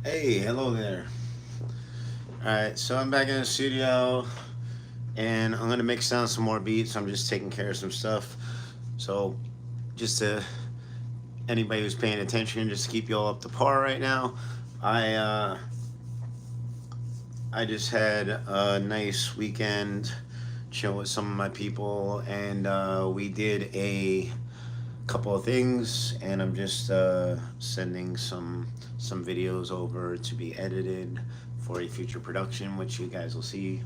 Hey, hello there. Alright, so I'm back in the studio and I'm gonna mix down some more beats. I'm just taking care of some stuff. So, just to anybody who's paying attention, just to keep you all up to par right now, I uh, I just had a nice weekend, chill with some of my people, and we did a couple of things, and I'm just sending some videos over to be edited for a future production, which you guys will see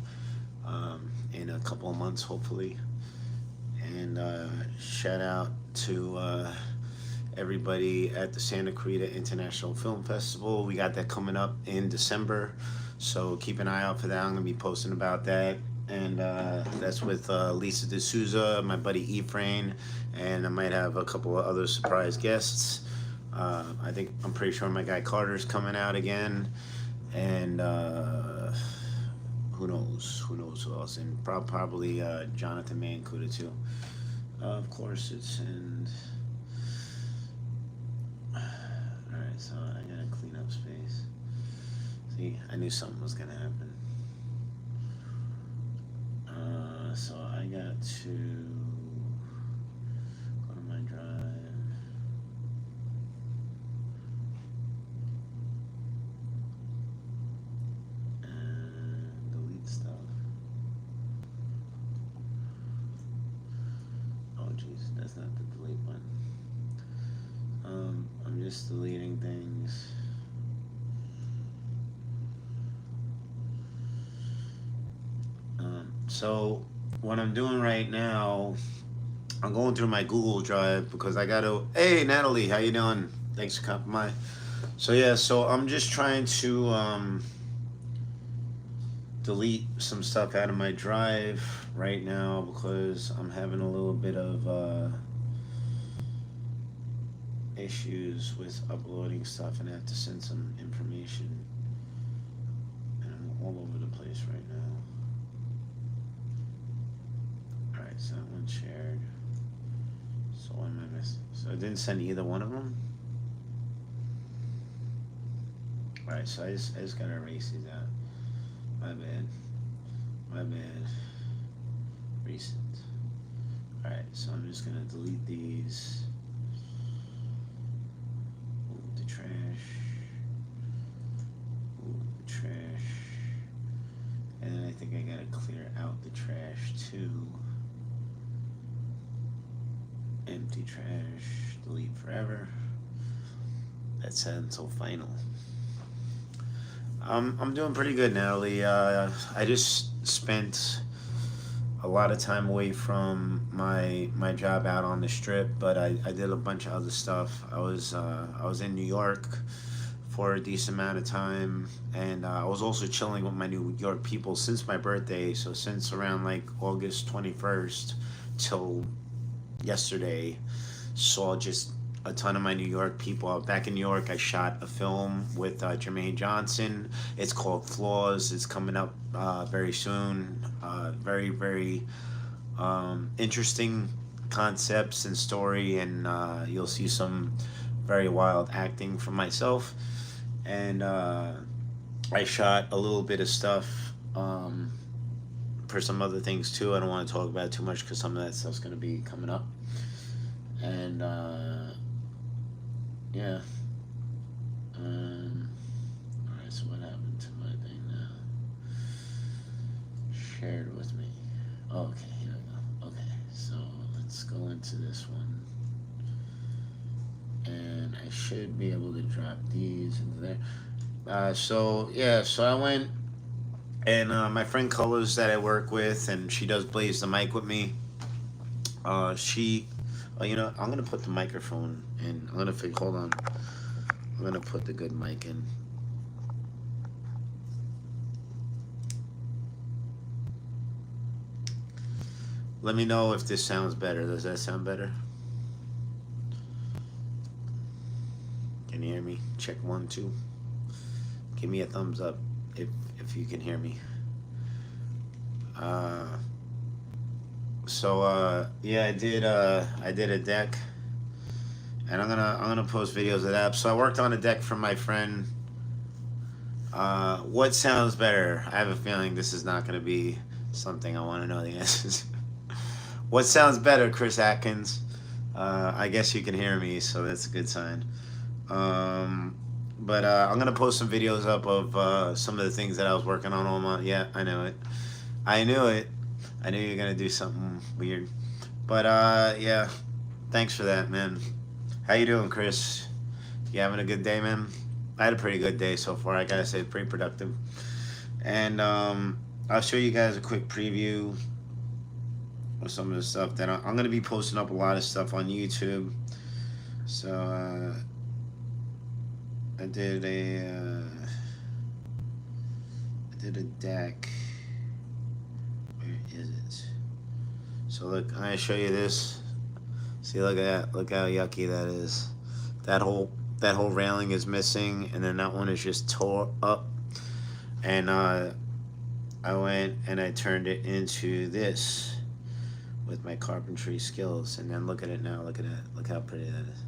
in a couple of months, hopefully. And shout out to everybody at the Santa Clarita International Film Festival. We got that coming up in December, so keep an eye out for that. I'm gonna be posting about that. And that's with Lisa D'Souza, my buddy Ephraim, and I might have a couple of other surprise guests. I'm pretty sure my guy Carter's coming out again, and who knows who else, and probably Jonathan Mancuda too. Of course, it's and all right. So I gotta clean up space. See, I knew something was gonna happen. So I got to go to my drive. And delete stuff. Oh jeez, that's not the delete button. I'm just deleting things. So what I'm doing right now, I'm going through my Google Drive because I gotta. Hey Natalie, how you doing? Thanks for coming by. So yeah, so I'm just trying to delete some stuff out of my drive right now because I'm having a little bit of issues with uploading stuff and I have to send some information. And I'm all over the place right now. Alright, so that one shared. So what am I missing? So I didn't send either one of them? Alright, so I just gotta erase these out. My bad. My bad. Recent. Alright, so I'm just gonna delete these. Move the trash. Move the trash. And then I think I gotta clear out the trash too. Empty trash. Delete forever. That sounds so final. I'm doing pretty good, Natalie. I just spent a lot of time away from my job out on the strip, but I did a bunch of other stuff. I was in New York for a decent amount of time, and I was also chilling with my New York people since my birthday. So since around like August 21st till yesterday, saw just a ton of my New York people. Back in New York, I shot a film with Jermaine Johnson. It's called Flaws. It's coming up very soon. Very interesting concepts and story, and you'll see some very wild acting from myself. And I shot a little bit of stuff for some other things too. I don't want to talk about it too much because some of that stuff's going to be coming up. And yeah. Alright, so what happened to my thing now? Shared with me. Oh, okay, here we go. Okay, so let's go into this one. And I should be able to drop these into there. So, yeah, so I went and my friend Colors that I work with, and she does Blaze the Mic with me. She, I'm gonna put the microphone in. Hold on. I'm gonna put the good mic in. Let me know if this sounds better. Does that sound better? Can you hear me? Check 1, 2. Give me a thumbs up if you can hear me. Yeah, I did a deck, and I'm gonna post videos of that. So I worked on a deck for my friend What sounds better? I have a feeling this is not going to be something I want to know the answers. What sounds better, Chris Atkins? I guess you can hear me, so that's a good sign. Um, but I'm gonna post some videos up of some of the things that I was working on. Yeah, I know it. I knew it. I knew you were gonna do something weird. But yeah, thanks for that, man. How you doing, Chris? You having a good day, man? I had a pretty good day so far. I gotta say, pretty productive. And I'll show you guys a quick preview of some of the stuff that I'm gonna be posting up a lot of stuff on YouTube. So I did a deck. Where is it? So look, I show you this. See, look at that. Look how yucky that is. That whole railing is missing, and then that one is just tore up. And I went and I turned it into this with my carpentry skills, and then look at it now. Look at that. Look how pretty that is.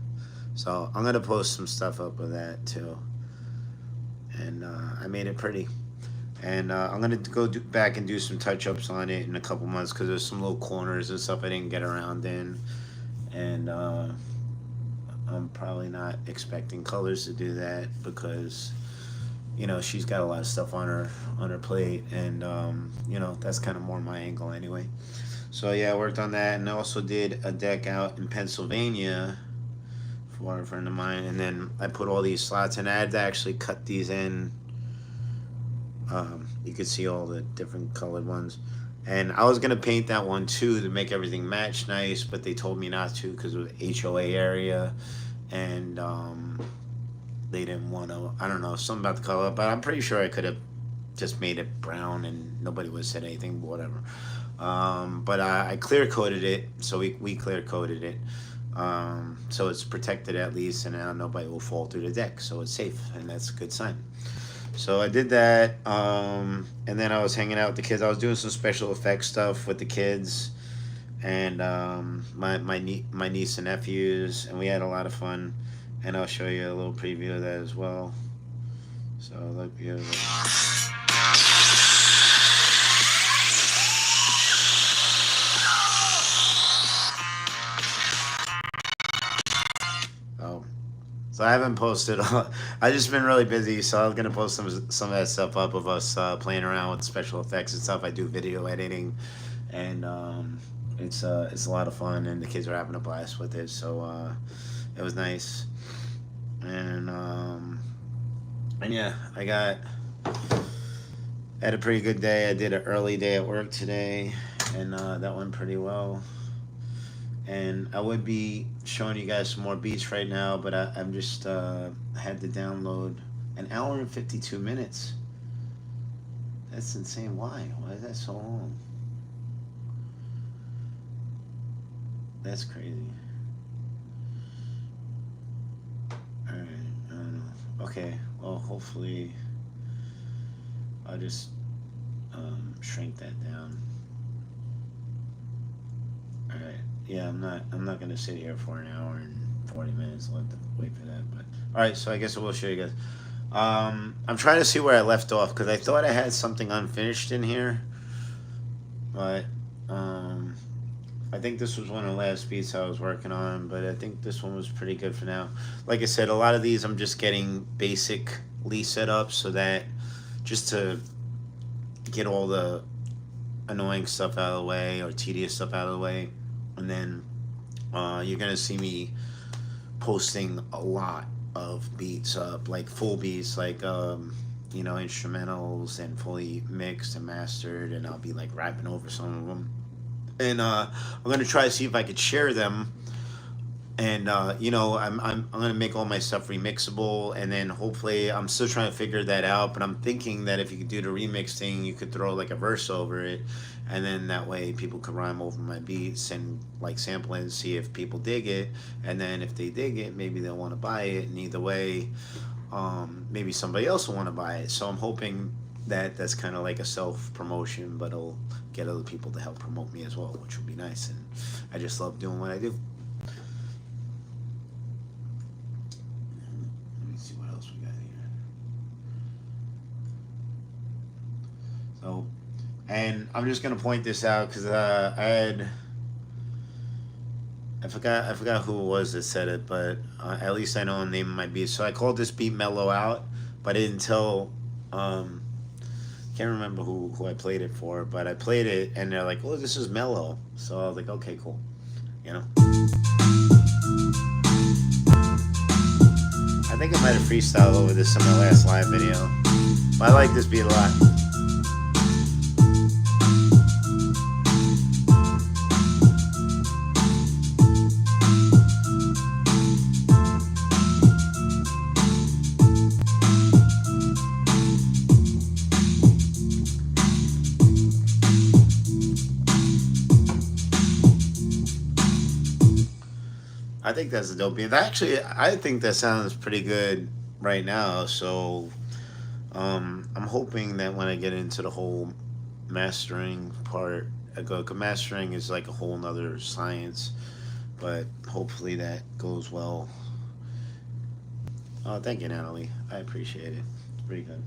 So I'm gonna post some stuff up of that too, and I made it pretty. And I'm gonna back and do some touch ups on it in a couple months because there's some little corners and stuff I didn't get around in, and I'm probably not expecting Colors to do that because she's got a lot of stuff on her plate, and that's kind of more my angle anyway. So yeah, I worked on that, and I also did a deck out in Pennsylvania for a friend of mine, and then I put all these slots, and I had to actually cut these in. You could see all the different colored ones, and I was gonna paint that one too to make everything match nice, but they told me not to because it was HOA area, and they didn't want to. I don't know, something about the color, but I'm pretty sure I could have just made it brown and nobody would have said anything, whatever. But I clear coated it, so we clear coated it. So it's protected at least, and now nobody will fall through the deck, so it's safe, and that's a good sign. So I did that, and then I was hanging out with the kids. I was doing some special effects stuff with the kids, and my niece and nephews, and we had a lot of fun. And I'll show you a little preview of that as well. So look beautiful. Oh, so I haven't posted. I just been really busy, so I was gonna post some of that stuff up of us playing around with special effects and stuff. I do video editing, and it's a lot of fun, and the kids are having a blast with it. So it was nice, and yeah, had a pretty good day. I did an early day at work today, and that went pretty well. And I would be showing you guys some more beats right now, but I'm just had to download an hour and 52 minutes. That's insane. Why is that so long? That's crazy. All right, I don't know. Okay, well, hopefully I'll just shrink that down. All right. Yeah, I'm not gonna sit here for an hour and 40 minutes. I'll have to wait for that. But all right, so I guess I will show you guys. I'm trying to see where I left off because I thought I had something unfinished in here, but I think this was one of the last beats I was working on. But I think this one was pretty good for now. Like I said, a lot of these I'm just getting basically set up so that just to get all the annoying stuff out of the way or tedious stuff out of the way, and then you're gonna see me posting a lot of beats up, like full beats, like instrumentals and fully mixed and mastered, and I'll be like rapping over some of them, and I'm gonna try to see if I could share them, and I'm gonna make all my stuff remixable, and then hopefully I'm still trying to figure that out, but I'm thinking that if you could do the remix thing, you could throw like a verse over it, and then that way people could rhyme over my beats and like sample it and see if people dig it, and then if they dig it, maybe they'll want to buy it, and either way, maybe somebody else will want to buy it. So I'm hoping that that's kind of like a self promotion, but it'll get other people to help promote me as well, which would be nice, and I just love doing what I do. See what else we got here. And I'm just gonna point this out because I forgot who it was that said it, but at least I know the name of my beat. So I called this beat Mellow Out, but I didn't tell. Can't remember who I played it for, but I played it and they're like, "Oh, this is mellow." So I was like, "Okay, cool," you know. I think I might have freestyled over this in my last live video, but I like this beat a lot. I think that's a dope beat. Actually, I think that sounds pretty good right now. So I'm hoping that when I get into the whole mastering part, I go. 'Cause mastering is like a whole nother science, but hopefully that goes well. Oh, thank you, Natalie. I appreciate it. It's pretty good.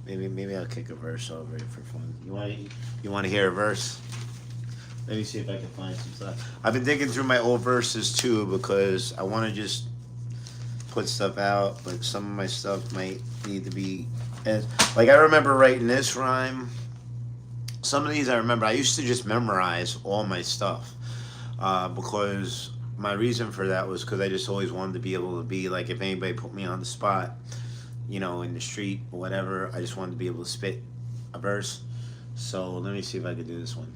Maybe I'll kick a verse over it for fun. You want to hear a verse? Let me see if I can find some stuff. I've been digging through my old verses too because I want to just put stuff out, but some of my stuff might need to be. Like I remember writing this rhyme. Some of these I remember. I used to just memorize all my stuff because my reason for that was because I just always wanted to be able to be like if anybody put me on the spot, in the street or whatever, I just wanted to be able to spit a verse. So let me see if I can do this one.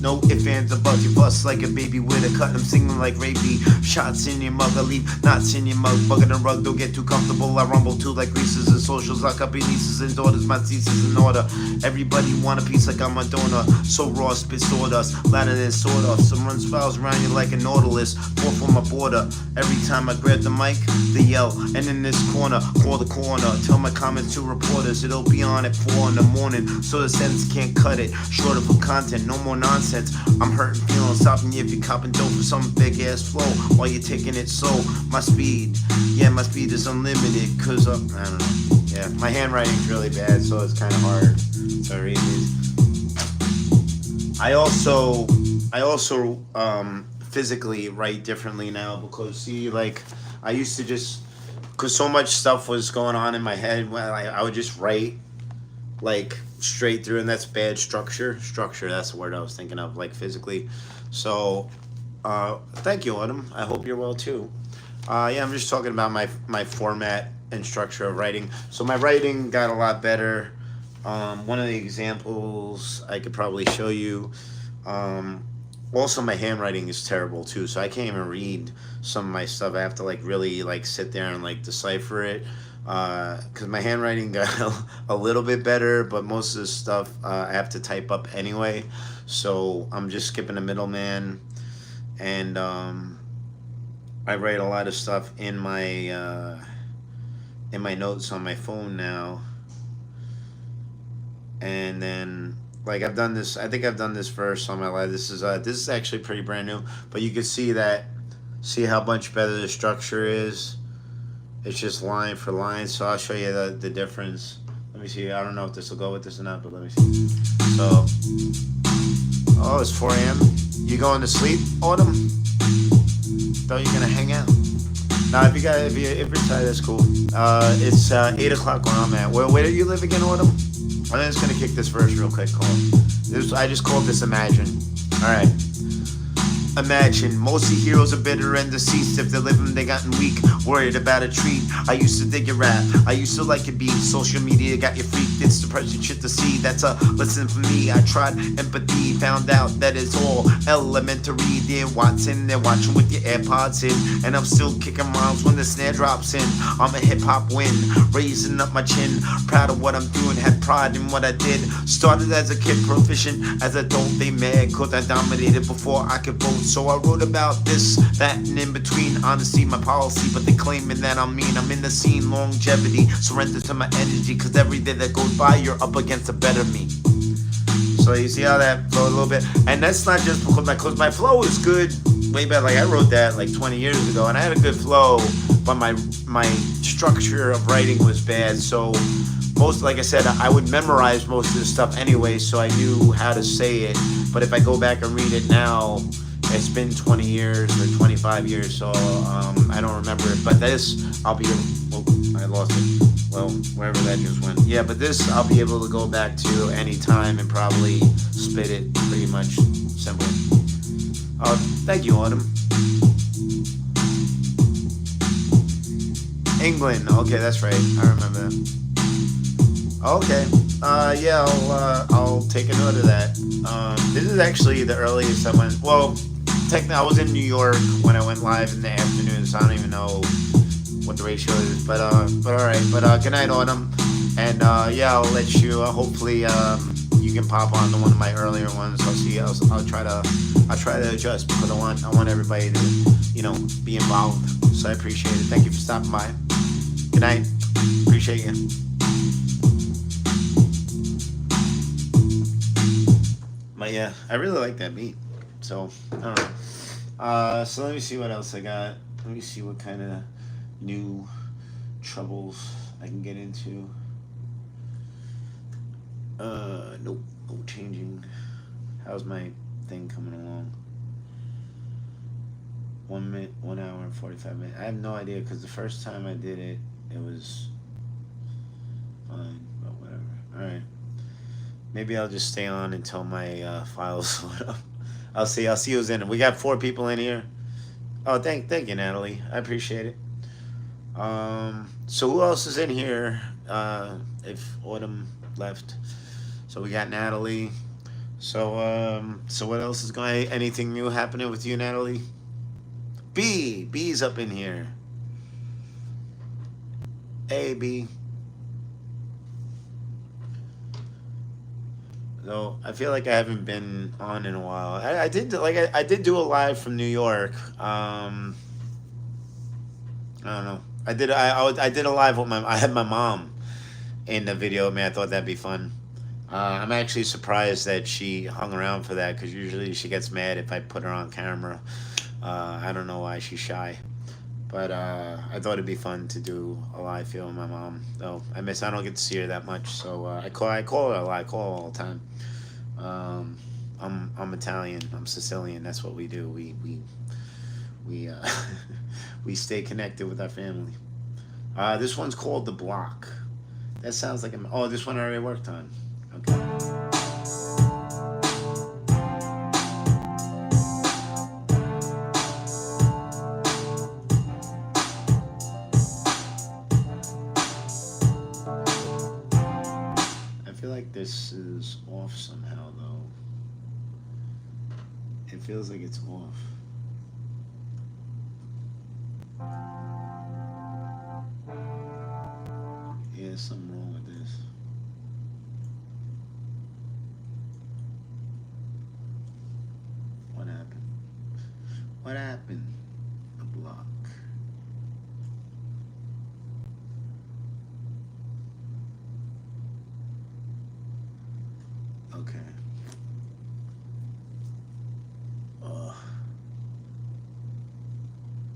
No ifs, ands, or buts. You bust like a baby with a cut. I'm singing like rapey. Shots in your mug, I leave knots in your mug. Bugging the rug, don't get too comfortable. I rumble too like Reese's and socials. Lock up your nieces and daughters. My thesis in order. Everybody want a piece like I'm a donor. So raw, spit sawdust. Louder than sawed off. Some run spouts around you like a nautilus. Pour from my border. Every time I grab the mic, they yell. And in this corner, call the corner. Tell my comments to reporters. It'll be on at 4 in the morning. So the sentence can't cut it. Shorter for content, no more nonsense. I'm hurting, feeling, stopping you if you're copping dope for some big ass flow while you're taking it slow. My speed is unlimited. Cause I don't know. Yeah, my handwriting's really bad, so it's kind of hard to read these. I also physically write differently now because see, like I used to just because so much stuff was going on in my head when I would just write like straight through, and that's bad structure. That's the word I was thinking of, like physically. So thank you, Autumn. I hope you're well too. Yeah, I'm just talking about my format and structure of writing. So my writing got a lot better. One of the examples I could probably show you. Also, my handwriting is terrible too, so I can't even read some of my stuff. I have to like really like sit there and like decipher it. Because my handwriting got a little bit better, but most of the stuff I have to type up anyway. So I'm just skipping the middleman, and I write a lot of stuff in my notes on my phone now. And then like I've done this. I think I've done this verse on my live. This is actually pretty brand new, but you can see how much better the structure is. It's just line for line, so I'll show you the difference. Let me see. I don't know if this will go with this or not, but let me see. So, oh, it's 4 a.m. You going to sleep, Autumn? Thought you're gonna hang out. Nah, if you're tired, that's cool. It's 8 o'clock where I'm at. Where do you live again, Autumn? I'm just gonna kick this verse real quick. I just called this Imagine. All right. Imagine, most heroes are bitter and deceased. If they're living, they gotten weak, worried about a treat. I used to dig your rap, I used to like your beat. Social media got you freaked, it's depressing shit to see. That's a lesson for me. I tried empathy, found out that it's all elementary. Dear Watson, they're watching with your AirPods in, and I'm still kicking rhymes when the snare drops in. I'm a hip-hop win, raising up my chin, proud of what I'm doing, had pride in what I did. Started as a kid, proficient as adult. They mad cause I dominated before I could vote. So I wrote about this, that, and in between. Honesty, my policy, but they claiming that I'm mean. I'm in the scene, longevity, surrender to my energy. Cause every day that goes by, you're up against a better me. So So you see how that flowed a little bit, and that's not just because my flow is good way back. Like I wrote that like 20 years ago, and I had a good flow, but my structure of writing was bad. So most, like I said, I would memorize most of this stuff anyway, so I knew how to say it. But if I go back and read it now, it's been 20 years or 25 years, so I don't remember it. But this, I'll be. Oh, I lost it. Well, wherever that just went. Yeah, but this I'll be able to go back to any time and probably spit it pretty much simple. Thank you, Autumn. England. Okay, that's right. I remember that. Okay. Yeah, I'll take a note of that. This is actually the earliest I went. Well, technically, I was in New York when I went live in the afternoon, so I don't even know what the ratio is. But all right. But good night, Autumn. And yeah, I'll let you. Hopefully, you can pop on to one of my earlier ones. I'll see. I'll try to adjust because I want everybody to be involved. So I appreciate it. Thank you for stopping by. Good night. Appreciate you. But yeah, I really like that beat. So I don't know. So let me see what else I got. Let me see what kind of new troubles I can get into. Nope. No changing. How's my thing coming along? 1 minute, 1 hour and 45 minutes. I have no idea because the first time I did it, it was fine, but whatever. All right. Maybe I'll just stay on until my files load up. I'll see who's in it. We got 4 people in here. Oh, thank you, Natalie. I appreciate it. So who else is in here? If Autumn left, so we got Natalie. So what else is going? Anything new happening with you, Natalie? B's up in here. Hey, B. So I feel like I haven't been on in a while. I did do a live from New York. I don't know. I did a live with I had my mom in the video with me. I thought that'd be fun. I'm actually surprised that she hung around for that because usually she gets mad if I put her on camera. I don't know why she's shy, but I thought it'd be fun to do a live video with my mom. Though I don't get to see her that much, so I call her a lot. I call her all the time. I'm Italian. I'm Sicilian. That's what we do. We we stay connected with our family. This one's called The Block. That sounds like this one I already worked on. Okay. I feel like this is off somehow, though. It feels like it's off. Yeah, there's something wrong with this. What happened? What happened? The block. Okay.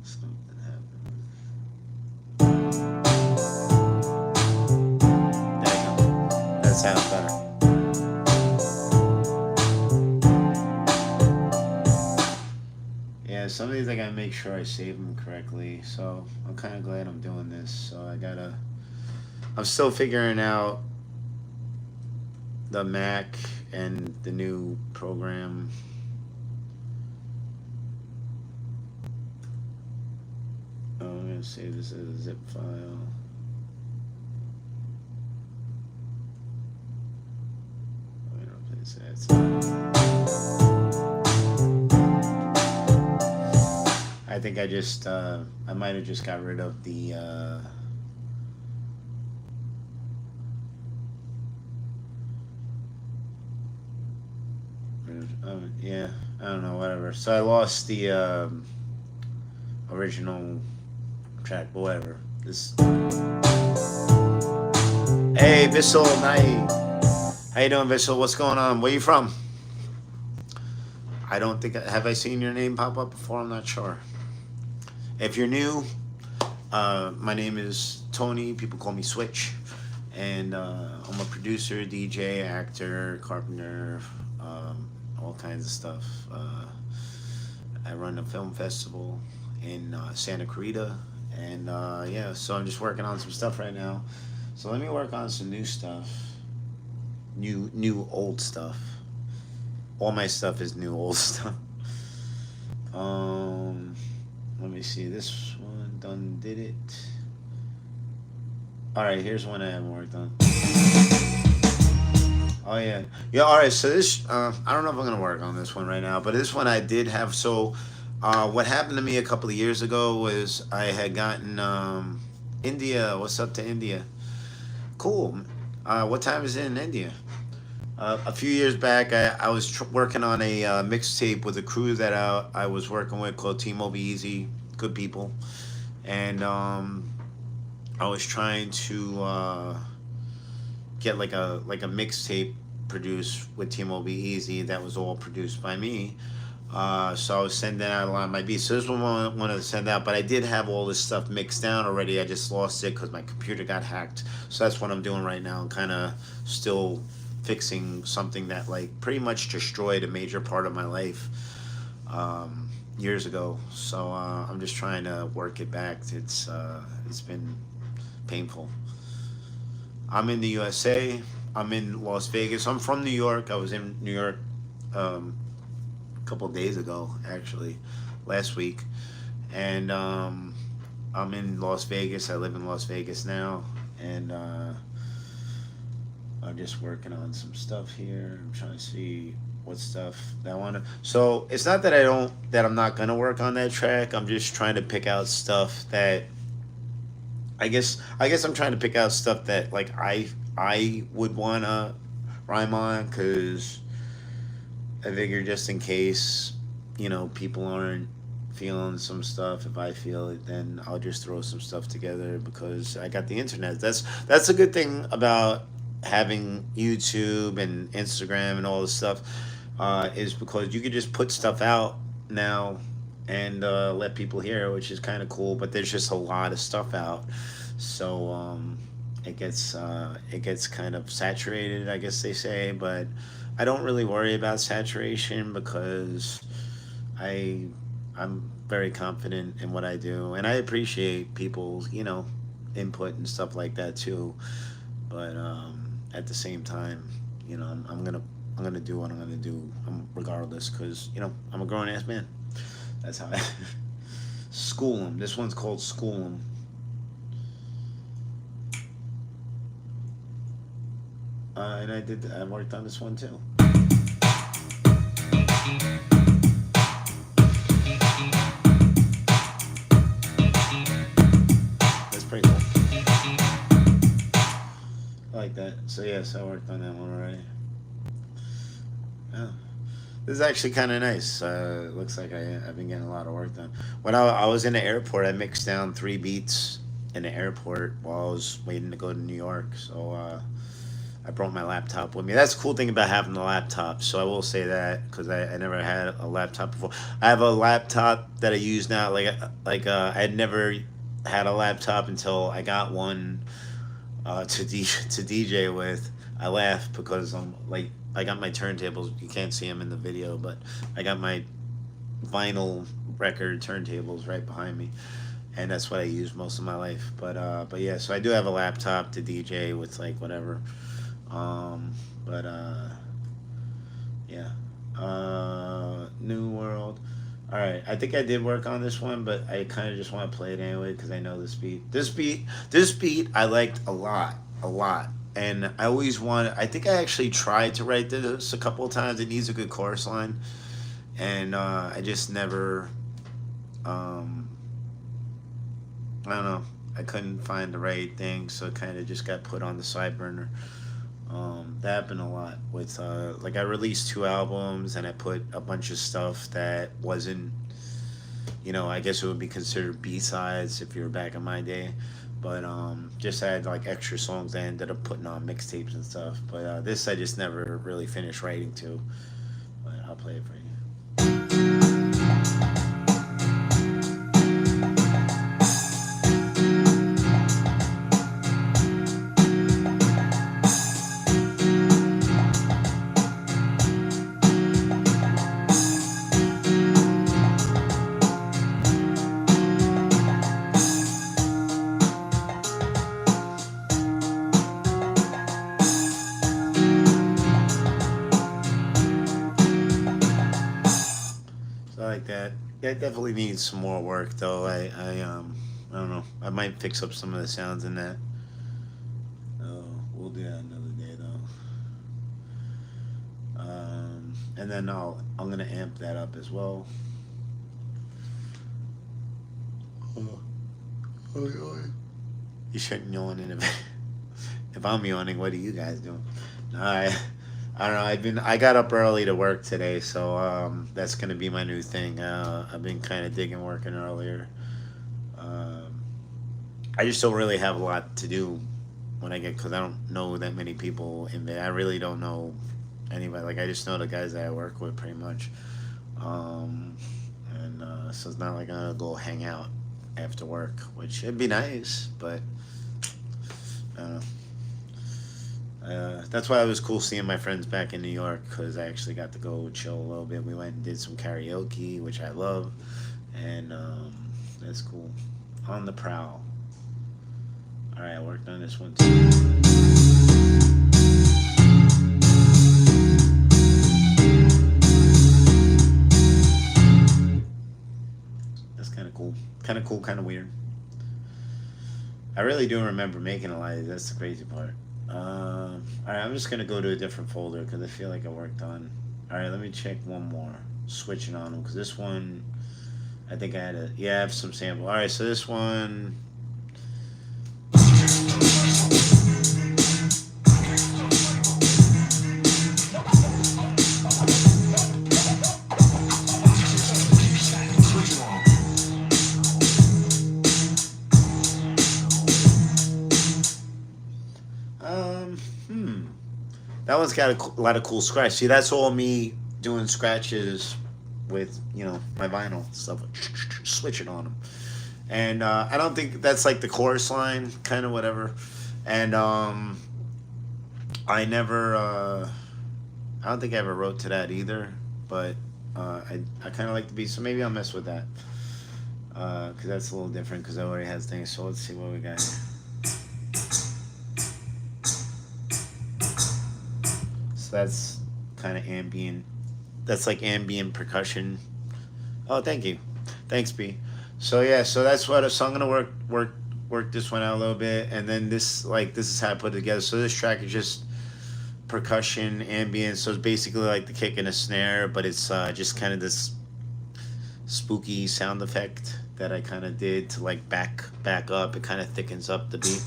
Something happened. There you go. That sounds better. Yeah, some of these I gotta make sure I save them correctly. So I'm kind of glad I'm doing this. So I'm still figuring out the Mac and the new program. Oh, I'm gonna save this as a zip file. I'm gonna place that. I think I might have just got rid of the yeah, I don't know, whatever. So I lost the original track, but whatever. Hey, Bissell Night. How you doing, Vishal? What's going on? Where you from? I don't think have I seen your name pop up before. I'm not sure. If you're new, my name is Tony. People call me Switch, and I'm a producer, DJ, actor, carpenter, all kinds of stuff. I run a film festival in Santa Clarita, and yeah, so I'm just working on some stuff right now. So let me work on some new stuff, new old stuff. All my stuff is new old stuff. Um, Let me see. This one done did it. All right, here's one I haven't worked on. Oh yeah, yeah. All right, so this I don't know if I'm gonna work on this one right now, but this one I did have. So, what happened to me a couple of years ago was I had gotten India. What's up to India? Cool. What time is it in India? A few years back, I was working on a mixtape with a crew that I was working with called Team Be Easy, good people, and I was trying to get like a mixtape produced with Team Be Easy that was all produced by me. So I was sending out a lot of my beats. So this one I wanted to send out, but I did have all this stuff mixed down already. I just lost it because my computer got hacked. So that's what I'm doing right now. Kind of still fixing something that like pretty much destroyed a major part of my life years ago. So I'm just trying to work it back. It's been painful. I'm in the USA. I'm in Las Vegas. I'm from New York. I was in New York um, a couple of days ago, actually, last week, and I'm in Las Vegas. I live in Las Vegas now, and I'm just working on some stuff here. I'm trying to see what stuff that I want to. So it's not that I'm not gonna work on that track. I'm just trying to pick out stuff that I guess I'm trying to pick out stuff that like I would wanna rhyme on because I figure just in case people aren't feeling some stuff. If I feel it, then I'll just throw some stuff together because I got the internet. That's a good thing about having YouTube and Instagram and all this stuff is because you could just put stuff out now and let people hear it, which is kind of cool. But there's just a lot of stuff out, so it gets kind of saturated, I guess they say. But I don't really worry about saturation because I I'm very confident in what I do, and I appreciate people's input and stuff like that too. But at the same time, I'm gonna do what I'm gonna do regardless, because I'm a grown ass man. That's how I school them. This one's called School them. And I worked on this one too. That's pretty cool. I like that. So yes, I worked on that one already. Yeah. This is actually kind of nice. Looks like I've been getting a lot of work done. When I was in the airport, I mixed down 3 beats in the airport while I was waiting to go to New York. So I brought my laptop with me. That's the cool thing about having a laptop. So I will say that because I never had a laptop before. I have a laptop that I use now. I had never had a laptop until I got one to DJ with. I laugh because I'm like I got my turntables. You can't see them in the video, but I got my vinyl record turntables right behind me, and that's what I use most of my life. But yeah, so I do have a laptop to DJ with like whatever. But yeah, New World. All right, I think I did work on this one, but I kind of just want to play it anyway because I know this beat. This beat, I liked a lot, and I always wanted. I think I actually tried to write this a couple of times. It needs a good chorus line, and I just never. Um, I don't know. I couldn't find the right thing, so it kind of just got put on the side burner. That happened a lot with like I released 2 albums and I put a bunch of stuff that wasn't, I guess it would be considered B sides if you were back in my day. but just had like extra songs I ended up putting on mixtapes and stuff. But this I just never really finished writing to. But I'll play it for you. So like that. That definitely needs some more work though. I don't know. I might fix up some of the sounds in that. Oh, we'll do that another day though. And then I'm gonna amp that up as well. Oh, you shouldn't yawn in it. If I'm yawning, what are you guys doing? I don't know. I got up early to work today, so that's gonna be my new thing. I've been kind of digging working earlier. Um, I just don't really have a lot to do when I get, because I don't know that many people in there. I really don't know anybody. Like I just know the guys that I work with pretty much. Um, and so it's not like I'm gonna go hang out after work, which it'd be nice, but I don't know. That's why it was cool seeing my friends back in New York, because I actually got to go chill a little bit. We went and did some karaoke, which I love, and that's cool. On the prowl. All right, I worked on this one too. That's kind of cool. Kind of cool, kind of weird. I really do remember making a lot of these. That's the crazy part. All right, I'm just gonna go to a different folder because I feel like I worked on. All right, let me check one more. Switching on them because this one, I think I had a. Yeah, I have some sample. All right, so this one. Hmm. That one's got a lot of cool scratch. See, that's all me doing scratches with my vinyl stuff, switching on them. And I don't think that's like the chorus line, kind of whatever. And I never, I don't think I ever wrote to that either. But I kind of like the beat, so maybe I'll mess with that because that's a little different because it already has things. So let's see what we got. So that's kind of ambient. That's like ambient percussion. Oh, thank you, thanks, B. So yeah, so that's what. So I'm gonna work this one out a little bit, and then this is how I put it together. So this track is just percussion, ambient. So it's basically like the kick and a snare, but it's just kind of this spooky sound effect that I kind of did to like back up. It kind of thickens up the beat.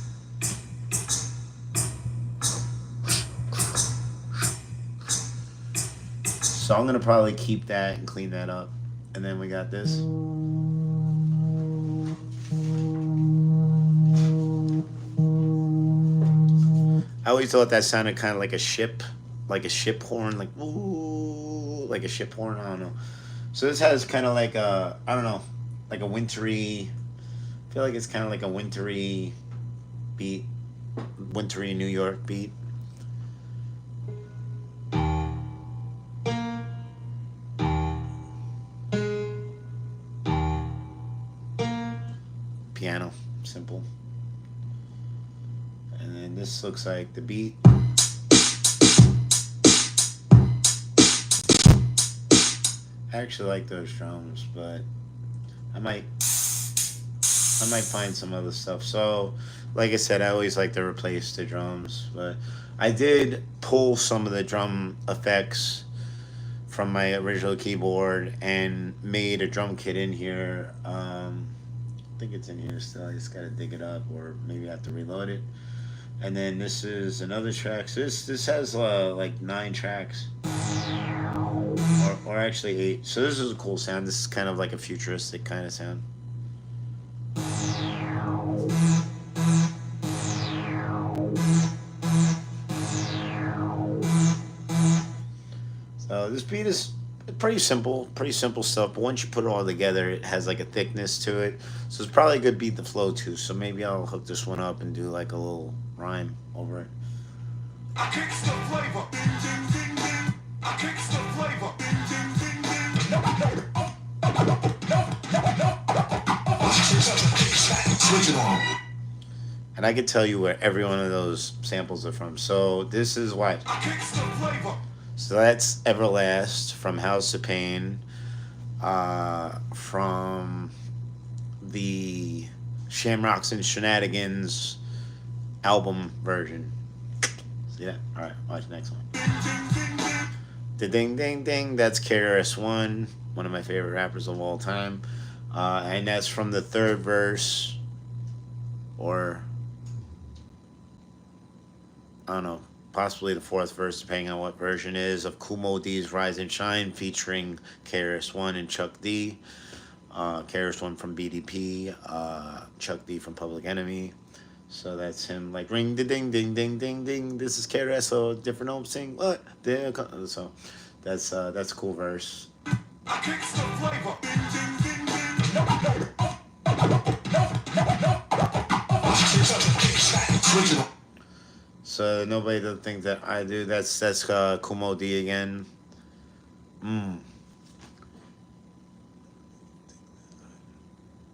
So I'm gonna probably keep that and clean that up. And then we got this. I always thought that sounded kind of like a ship horn, like ooh, like a ship horn. I don't know. So this has kind of like a, I don't know, like a wintry. I feel like it's kind of like a wintry beat, wintry New York beat. Piano, simple. And then this looks like the beat. I actually like those drums, but I might find some other stuff. So, like I said, I always like to replace the drums, but I did pull some of the drum effects from my original keyboard and made a drum kit in here. I think it's in here still. I just gotta dig it up, or maybe I have to reload it. And then this is another track. So this has like 9 tracks, or actually 8. So this is a cool sound. This is kind of like a futuristic kind of sound. This beat is pretty simple stuff. But once you put it all together, it has like a thickness to it. So it's probably a good beat to flow to. So maybe I'll hook this one up and do like a little rhyme over it. I kicks the flavor. Ding, ding, ding, ding. I kicks the flavor. Ding, ding, ding, ding. No, no, switch it on. And I can tell you where every one of those samples are from. So this is why. I kicks the flavor. So that's Everlast from House of Pain, from the Shamrocks and Shenanigans album version. See that? All right, watch the next one. The Ding Ding Ding, that's KRS-One, one of my favorite rappers of all time. And that's from the third verse, or I don't know, possibly the fourth verse, depending on what version it is, of Kumo D's Rise and Shine, featuring KRS-One and Chuck D. KRS-One from BDP, Chuck D from Public Enemy. So that's him, like, ring the ding ding ding ding ding. This is KRS, so different homes sing what? So that's a cool verse. I kicks the flavor. Ding, ding, ding, ding. No, no, no. So nobody doesn't think that I do. That's Kumo D again.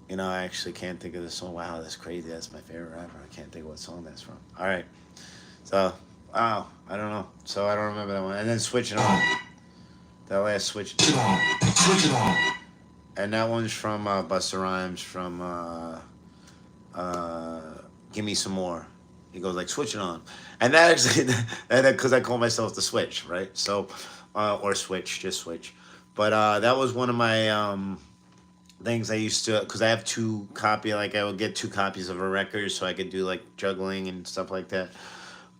You know, I actually can't think of the song. Wow, that's crazy. That's my favorite rapper. I can't think of what song that's from. All right. So, wow, I don't know. So I don't remember that one. And then Switch It On. That last Switch It On. Switch It On. And that one's from Busta Rhymes from Give Me Some More. He goes like, switch it on. And that actually, because I call myself the Switch, right? So, or Switch, just Switch. But that was one of my things I used to, because I have I would get two copies of a record so I could do like juggling and stuff like that.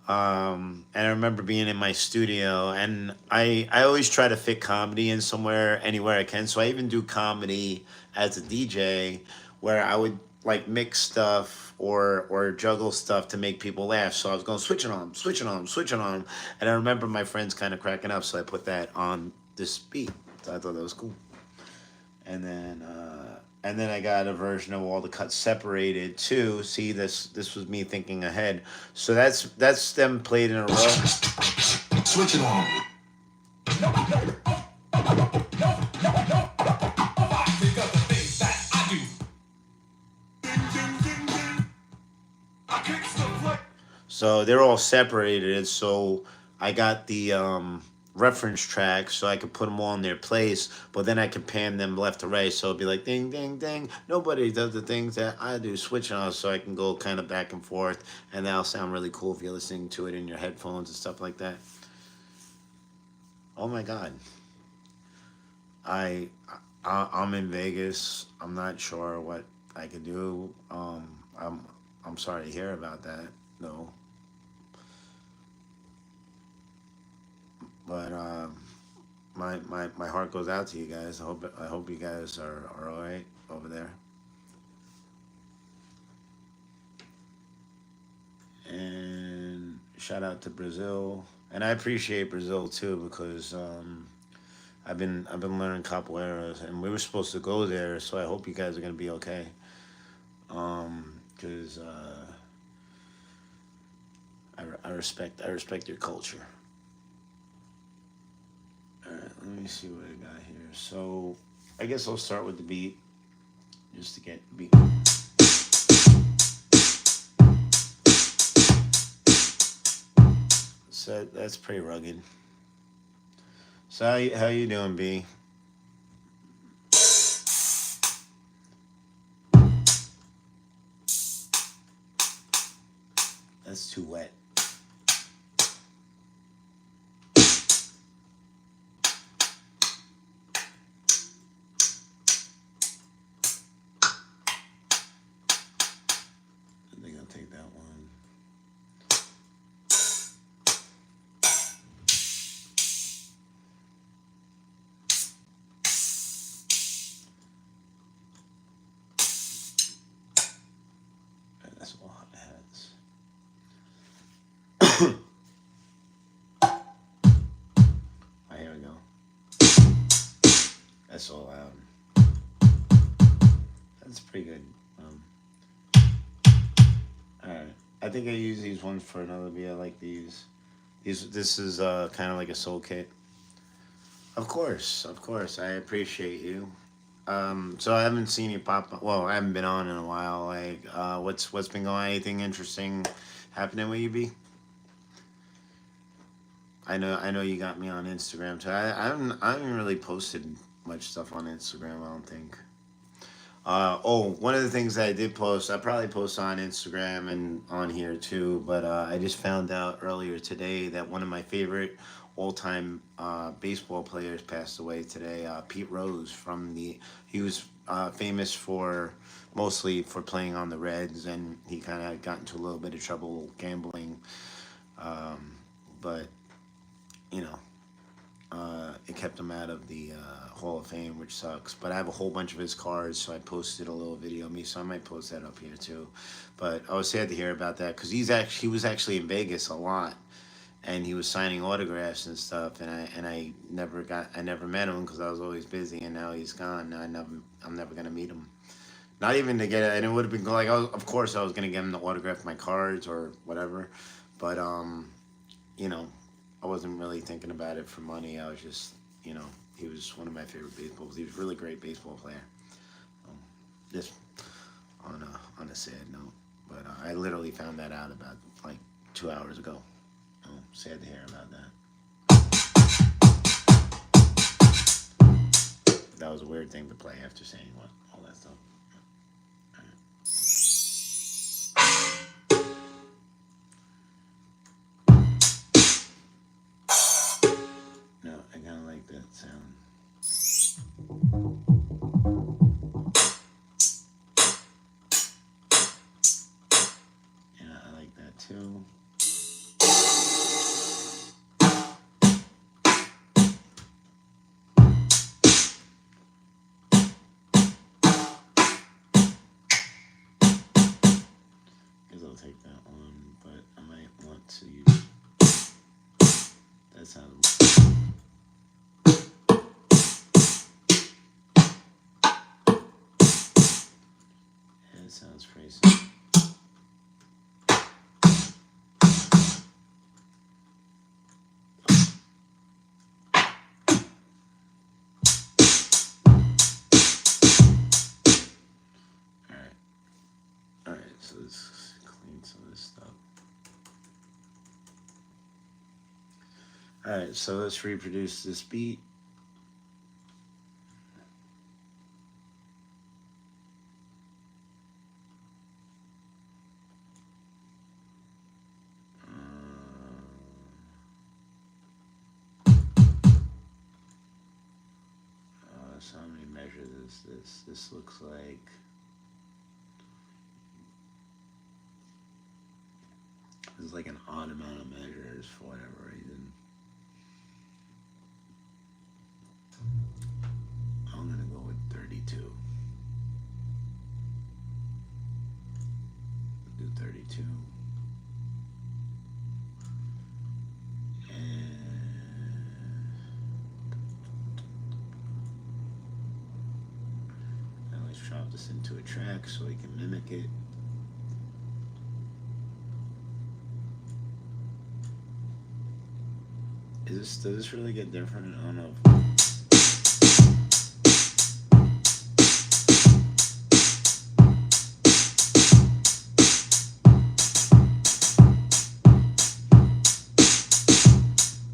And I remember being in my studio, and I always try to fit comedy in somewhere, anywhere I can. So I even do comedy as a DJ, where I would like mix stuff or juggle stuff to make people laugh. So I was going switch it on, switch it on, switch it on, and I remember my friends kind of cracking up. So I put that on this beat. So I thought that was cool. And then I got a version of all the cuts separated too. See, this was me thinking ahead. So that's them played in a row. Switch it on. So they're all separated. So I got the reference tracks so I could put them all in their place, but then I could pan them left to right. So it'd be like ding, ding, ding. Nobody does the things that I do. Switch on, so I can go kind of back and forth, and that'll sound really cool if you're listening to it in your headphones and stuff like that. Oh my God. I, I'm in Vegas. I'm not sure what I could do. I'm sorry to hear about that. No. But my heart goes out to you guys. I hope you guys are all right over there. And shout out to Brazil. And I appreciate Brazil too, because I've been learning capoeira, and we were supposed to go there. So I hope you guys are gonna be okay. Because I respect your culture. All right, let me see what I got here. So I guess I'll start with the beat, just to get the beat. So that's pretty rugged. So how you doing, B? That's too wet. I think I'll take that one. And that's all it has. Here we go. that's so loud. That's pretty good. Um, all right. I think I use these ones for another video. I like these. This is kind of like a soul kit. Of course, of course. I appreciate you. So I haven't seen you pop. Well, I haven't been on in a while. Like, what's been going? Anything interesting happening with you, B? I know you got me on Instagram too. I haven't really posted much stuff on Instagram. I don't think. One of the things that I did post, I probably post on Instagram and on here too, but I just found out earlier today that one of my favorite all-time baseball players passed away today. Pete Rose he was famous for mostly for playing on the Reds, and he kind of got into a little bit of trouble gambling, but you know, it kept him out of the Hall of Fame, which sucks. But I have a whole bunch of his cards, so I posted a little video of me, so I might post that up here too. But I was sad to hear about that because he was actually in Vegas a lot, and he was signing autographs and stuff. And I never met him because I was always busy, and now he's gone. I'm never gonna meet him. Not even to get it, and it would have been like, of course, I was gonna get him to autograph my cards or whatever, but you know, I wasn't really thinking about it for money. I was just, he was one of my favorite baseballs. He was a really great baseball player. Um, just on a sad note, but I literally found that out about like 2 hours ago. Sad to hear about that. That was a weird thing to play after saying all that stuff. No, I kind of like that sound. Yeah, I like that too. Guess I'll take that one, but I might want to use that sound. Yeah, it sounds pretty simple. Alright. Alright, so let's clean some of this stuff. Alright, so let's reproduce this beat. So let me measure this. This looks like this is like an odd amount of measures for whatever reason. I'm gonna go with 32. Do 32. Drop this into a track so we can mimic it. Does this really get different? I don't know.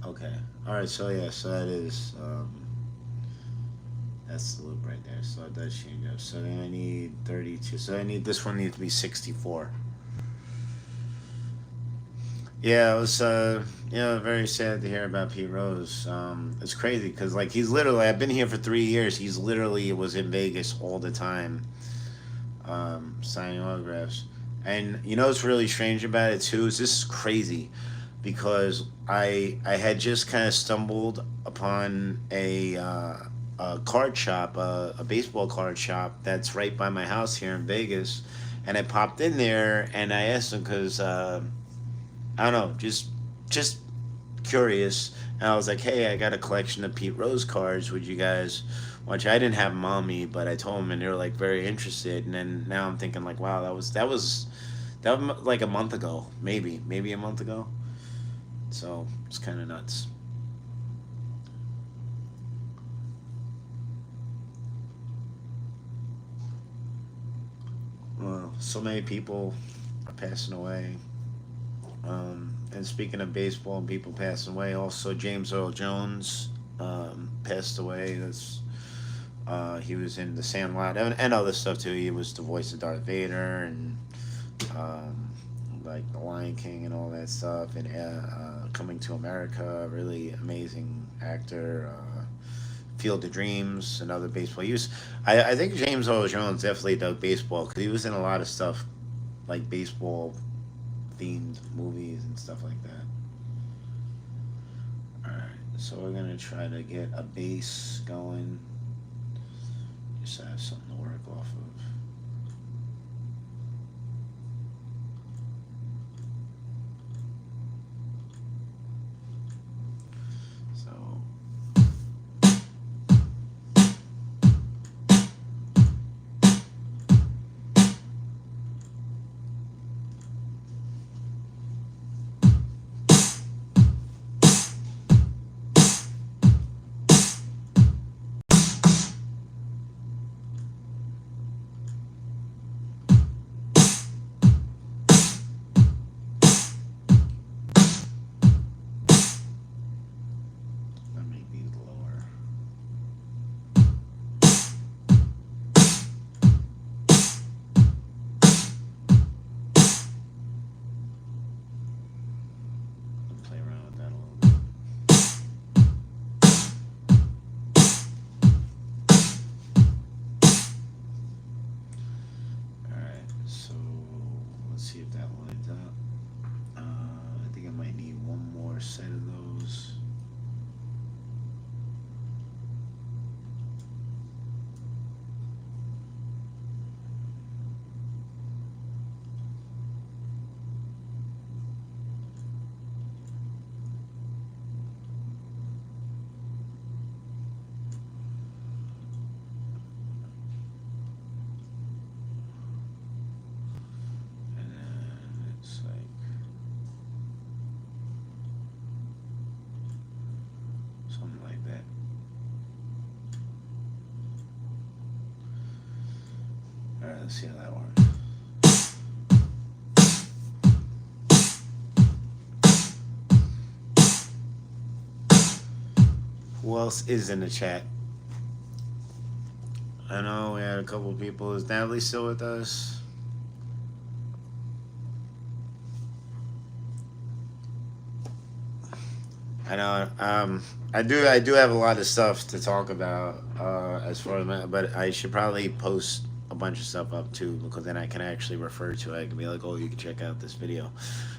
Okay. Alright, so yeah, so that is that's the loop right there. So it does change up. So then I need 32. So this one needs to be 64. Yeah, it was very sad to hear about Pete Rose. It's crazy because like he's literally I've been here for 3 years. He's literally was in Vegas all the time, signing autographs. And you know what's really strange about it too is this is crazy, because I had just kind of stumbled upon a card shop, a baseball card shop that's right by my house here in Vegas, and I popped in there and I asked them because I don't know, just curious, and I was like, hey, I got a collection of Pete Rose cards. Would you guys which I didn't have mommy, but I told them, and they were like very interested. And then now I'm thinking like, wow, that was like a month ago, maybe a month ago. So it's kind of nuts. Well, so many people are passing away. And speaking of baseball and people passing away, also James Earl Jones passed away. He was in The Sandlot and other stuff too. He was the voice of Darth Vader and um, like The Lion King and all that stuff. And Coming to America, really amazing actor. Field of Dreams, another baseball. I think James Earl Jones definitely dug baseball because he was in a lot of stuff like baseball themed movies and stuff like that. All right, so we're gonna try to get a base going. Just have something to work off of. So let me be lower. Play around with that a little bit. All right, so let's see if that lines up. I think I might need one more set of those. And then it's like something like that. All right, let's see how that works. Who else is in the chat? I know we had a couple of people. Is Natalie still with us? I know. I do have a lot of stuff to talk about as far as but I should probably post a bunch of stuff up too because then I can actually refer to it. I can be like, oh, you can check out this video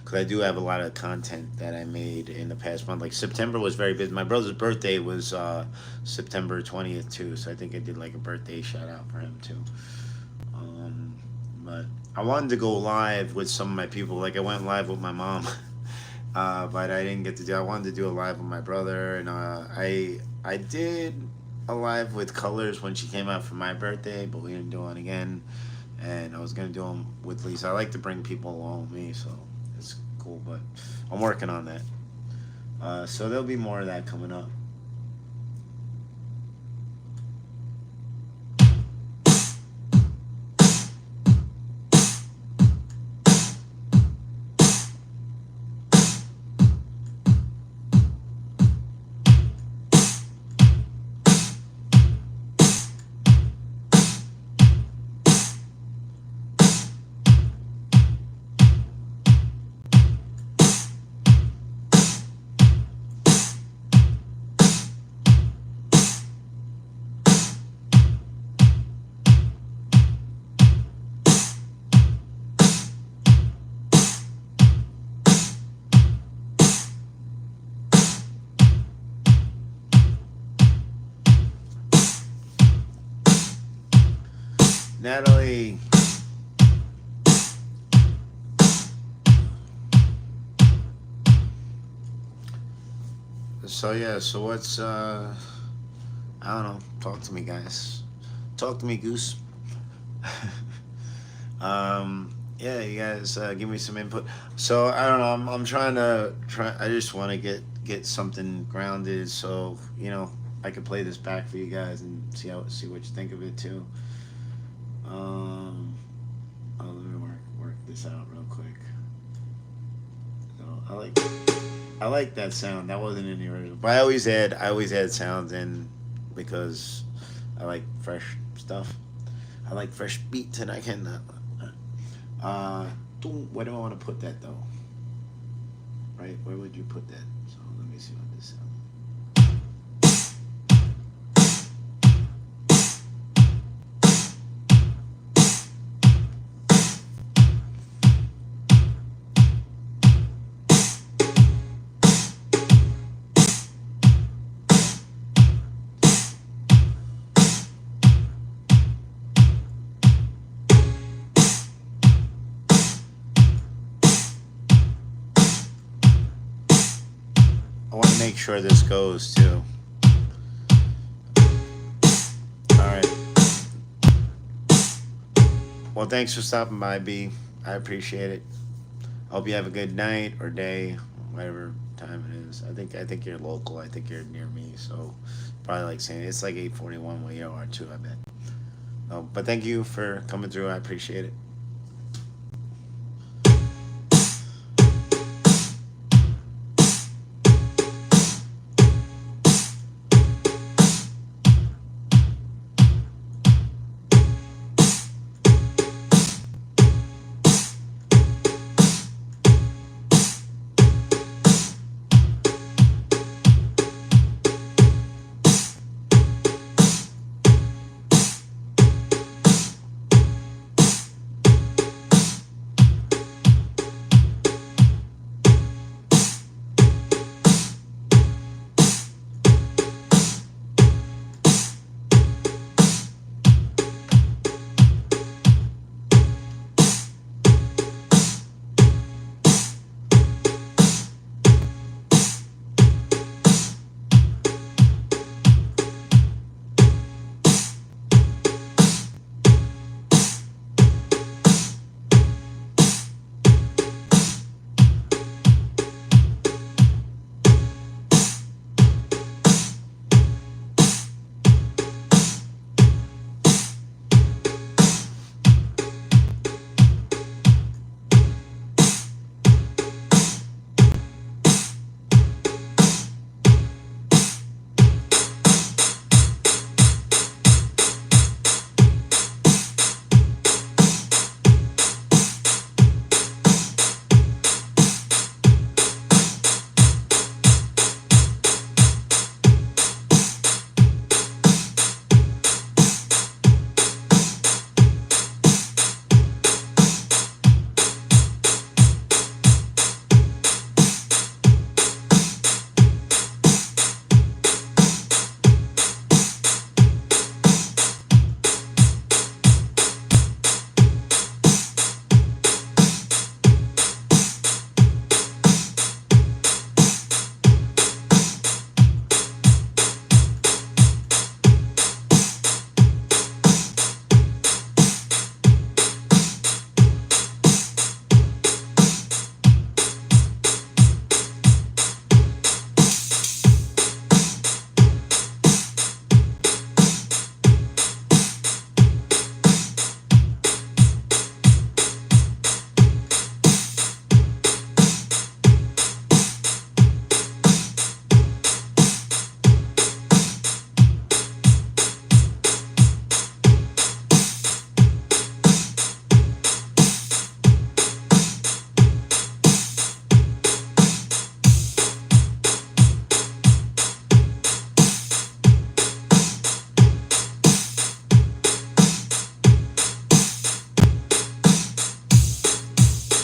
because I do have a lot of content that I made in the past month. Like September was very busy. My brother's birthday was September 20th too, so I think I did like a birthday shout out for him too. Um, but I wanted to go live with some of my people. Like I went live with my mom. But I didn't get to do. I wanted to do a live with my brother, and I did a live with Colors when she came out for my birthday, but we didn't do one again. And I was gonna do them with Lisa. I like to bring people along with me, so it's cool. But I'm working on that. So there'll be more of that coming up. Natalie. So yeah, so what's I don't know. Talk to me, guys. Talk to me, Goose. Yeah, you guys give me some input. So I don't know. I'm trying to try. I just want to get something grounded, so I could play this back for you guys and see what you think of it too. Um, let me work this out real quick. So I like that sound. That wasn't in the original, but I always add sounds in because I like fresh stuff. I like fresh beats, and I can. Uh, where do I want to put that though? Right? Where would you put that? So let me see what this sounds. I want to make sure this goes too. All right. Well, thanks for stopping by, B. I appreciate it. Hope you have a good night or day, whatever time it is. I think you're local. I think you're near me, so probably like saying it's like 8:41 where you are too. I bet. But thank you for coming through. I appreciate it.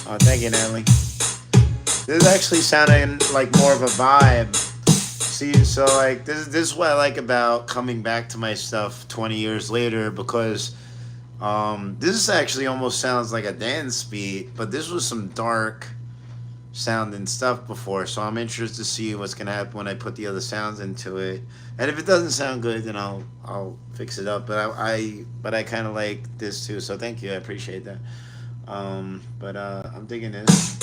Oh, thank you, Natalie. This is actually sounding like more of a vibe. See, so like this is what I like about coming back to my stuff 20 years later because this actually almost sounds like a dance beat, but this was some dark sound and stuff before, so I'm interested to see what's gonna happen when I put the other sounds into it. And if it doesn't sound good, then I'll fix it up. But I kind of like this too, so thank you, I appreciate that. But I'm digging this.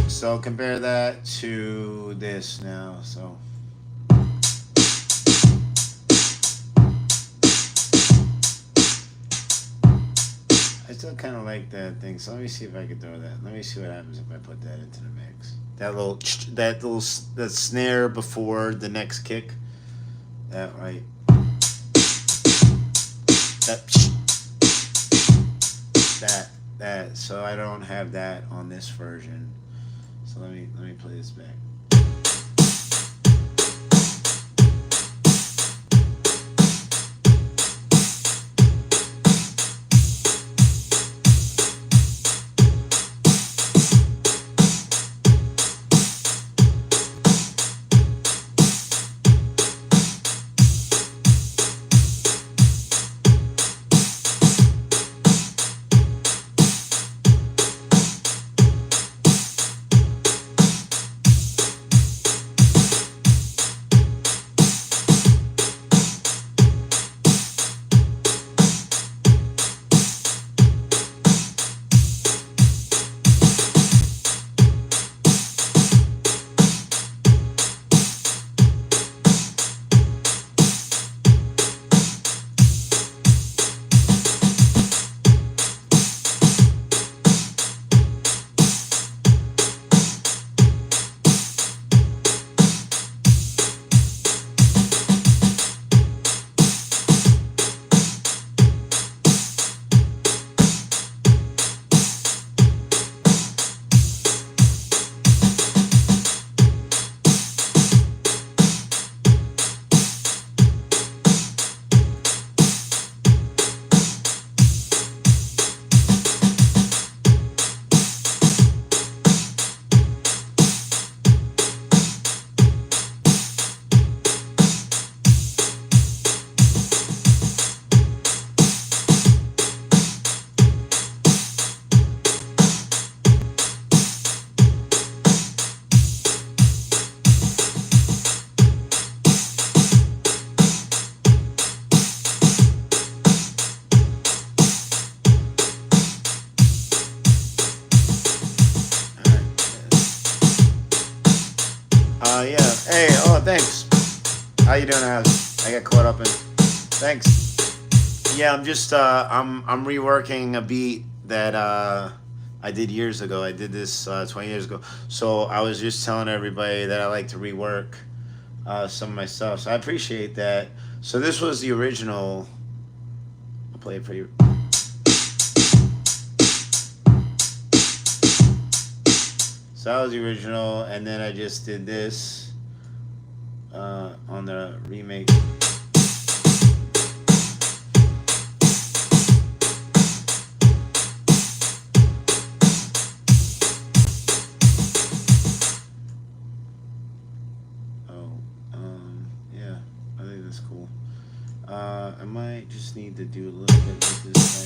So compare that to this now. So I still kind of like that thing. So let me see if I can throw that. Let me see what happens if I put that into the mix. That snare before the next kick. That right. That that. So I don't have that on this version. So let me play this back. Yeah. Hey. Oh, thanks. How you doing, Alex? I got caught up in. Thanks. Yeah, I'm reworking a beat that I did years ago. I did this 20 years ago. So I was just telling everybody that I like to rework some of my stuff. So I appreciate that. So this was the original. I'll play it for you. So that was the original, and then I just did this on the remake. Oh, yeah, I think that's cool. I might just need to do a little bit with this.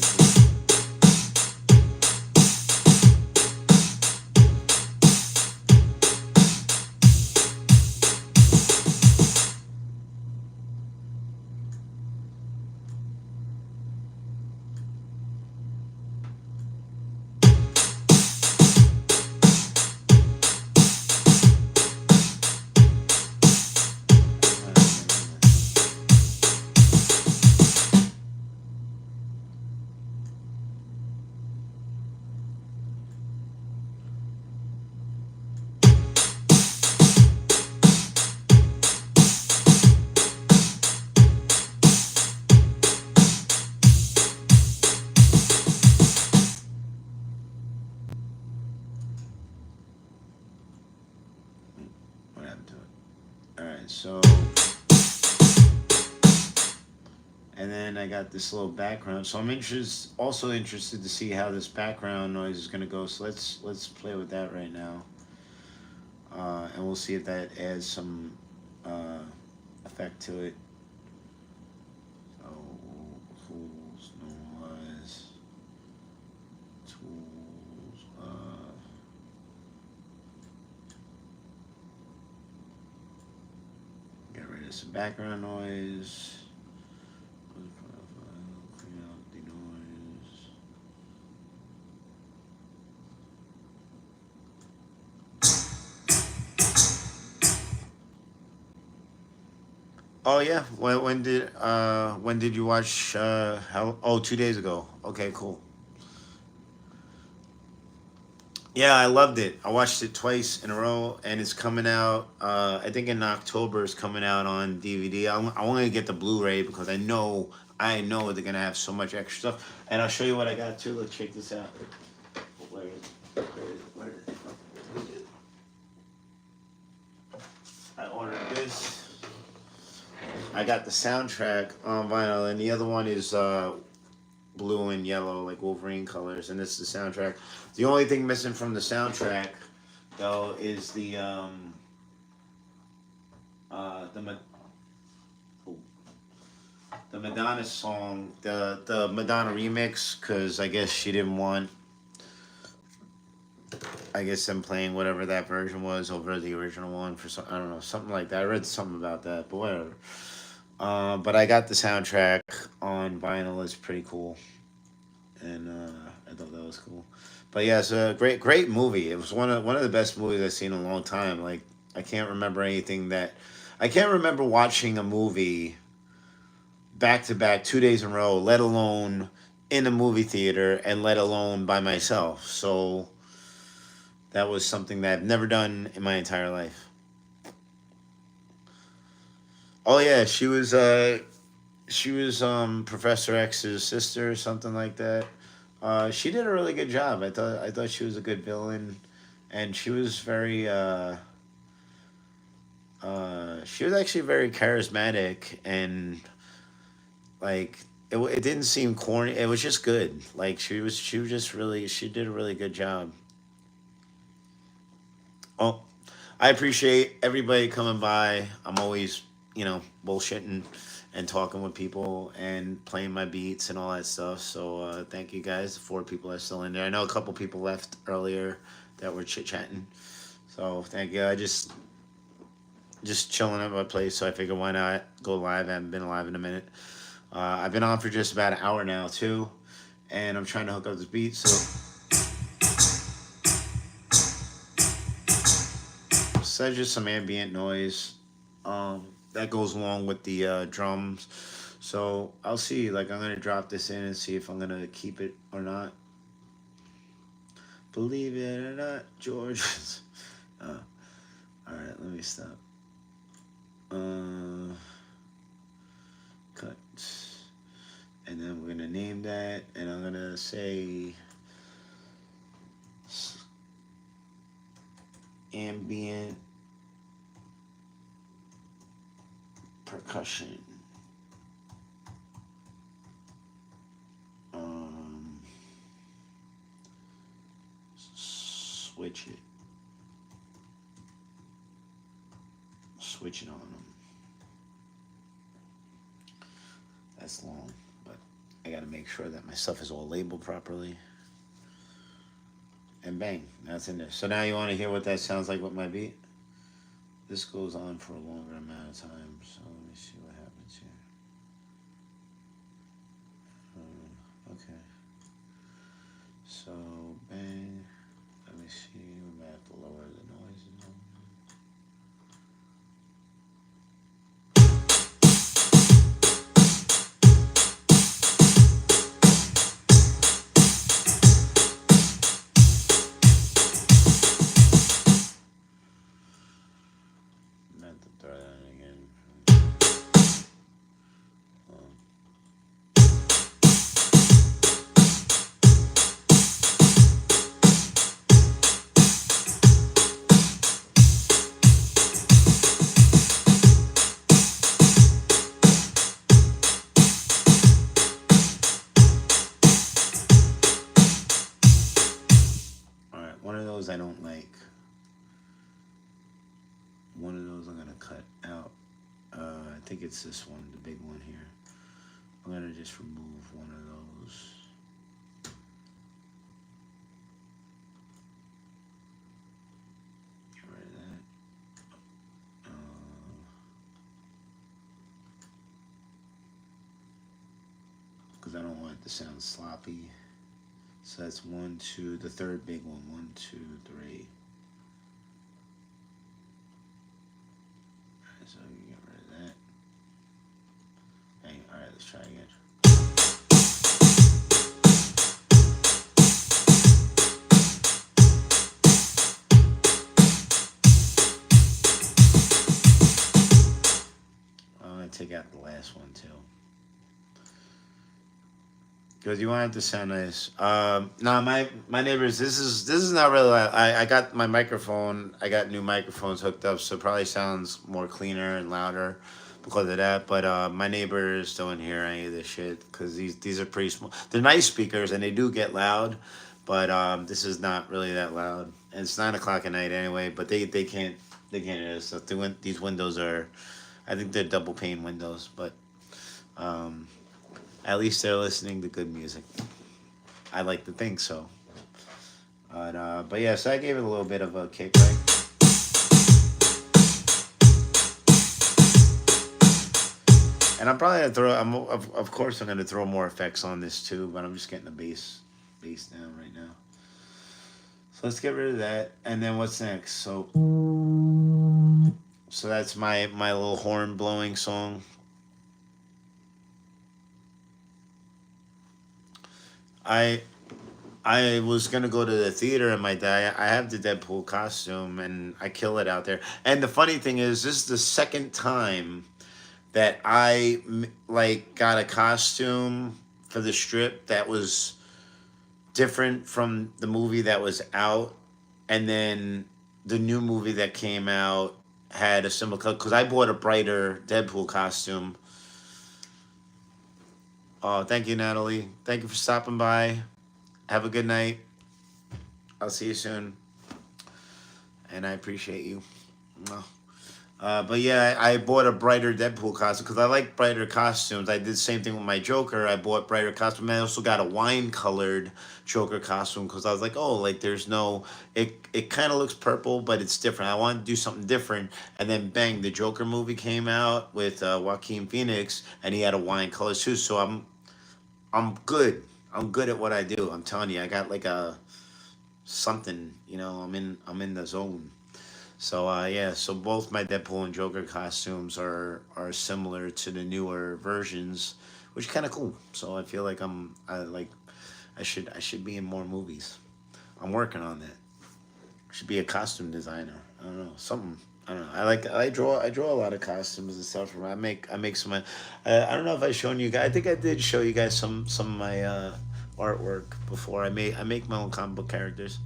So, and then I got this little background. So I'm also interested to see how this background noise is gonna go. So let's play with that right now, and we'll see if that adds some uh, effect to it. So tools, noise, tools. Get rid of some background noise. Clean out the noise. Oh yeah. When did you watch how 2 days ago. Okay, cool. Yeah, I loved it. I watched it twice in a row, and it's coming out. I think in October it's coming out on DVD. I want to get the Blu-ray because I know they're gonna have so much extra stuff. And I'll show you what I got too. Let's check this out. Where is it? I ordered this. I got the soundtrack on vinyl, and the other one is blue and yellow, like Wolverine colors, and this is the soundtrack. The only thing missing from the soundtrack, though, is uh, the Ma- oh, the Madonna song, the Madonna remix, because I guess she didn't want, I guess, them playing whatever that version was over the original one for some, I don't know, something like that. I read something about that, but whatever. But I got the soundtrack on vinyl. It's pretty cool, and I thought that was cool. But yeah, it's a great movie. It was one of the best movies I've seen in a long time. Like I can't remember anything that I can't remember watching a movie back to back 2 days in a row, let alone in a movie theater, and let alone by myself. So that was something that I've never done in my entire life. Oh yeah, she was Professor X's sister or something like that. She did a really good job. I thought she was a good villain, and she was actually very charismatic, and like it didn't seem corny. It was just good. Like she was just really she did a really good job. Oh, I appreciate everybody coming by. I'm always, bullshitting and talking with people and playing my beats and all that stuff. So thank you guys. The 4 people are still in there. I know a couple people left earlier that were chit chatting. So thank you. I just chilling at my place. So I figured why not go live. I haven't been live in a minute. I've been on for just about an hour now too, and I'm trying to hook up this beat. So that's just some ambient noise that goes along with the drums. So I'll see. Like I'm gonna drop this in and see if I'm gonna keep it or not. Believe it or not, George. uh, all right, let me stop. Uh, cut, and then we're gonna name that, and I'm gonna say ambient percussion. Um, switch it. Switch it on them. That's long, but I gotta make sure that my stuff is all labeled properly. And bang, that's in there. So now you want to hear what that sounds like with my beat? This goes on for a longer amount of time, so let me see what happens here. Okay. So, bang. Let me see. We might have to lower the noise. Meant to throw that in again. think it's this one, the big one here. I'm gonna just remove one of those. Get rid of that. Because I don't want it to sound sloppy. So that's one, two, the third big one. One, two, three. Alright, so we get rid of that. Hey, alright, let's try again. I'm gonna take out the last one too. Because you want it to sound nice. No, my neighbors. This is not really. I got my microphone. I got new microphones hooked up, so it probably sounds more cleaner and louder because of that. But my neighbors don't hear any of this shit because these are pretty small. They're nice speakers and they do get loud, but this is not really that loud. And it's 9 o'clock at night anyway. But they can't hear this stuff. These windows are, I think they're double pane windows, but. Um, At least they're listening to good music. I like to think so. But yeah, so I gave it a little bit of a kick, right? And I'm probably gonna throw. Of course I'm gonna throw more effects on this too, but I'm just getting the bass down right now. So let's get rid of that. And then what's next? So that's my little horn blowing song. I I was gonna go to the theater and my dad. I have the Deadpool costume and I kill it out there. And the funny thing is, this is the second time that like got a costume for the strip that was different from the movie that was out, and then the new movie that came out had a similar color. Because I bought a brighter Deadpool costume. Oh, thank you, Natalie. Thank you for stopping by. Have a good night. I'll see you soon. And I appreciate you. But yeah, I bought a brighter Deadpool costume because I like brighter costumes. I did the same thing with my Joker. I bought brighter costume. I also got a wine-colored Joker costume because I was like, oh, like there's no, it kind of looks purple, but it's different. I wanted to do something different. And then bang, the Joker movie came out with Joaquin Phoenix, and he had a wine color too. So I'm good. I'm good at what I do. I'm telling you, I got like a something. I'm in the zone. So yeah, so both my Deadpool and Joker costumes are similar to the newer versions, which is kind of cool. So I feel like I should be in more movies. I'm working on that. I should be a costume designer. I don't know, something. I don't know. I draw a lot of costumes and stuff. I make some. I don't know if I've shown you guys. I think I did show you guys some of my artwork before. I make my own comic book characters.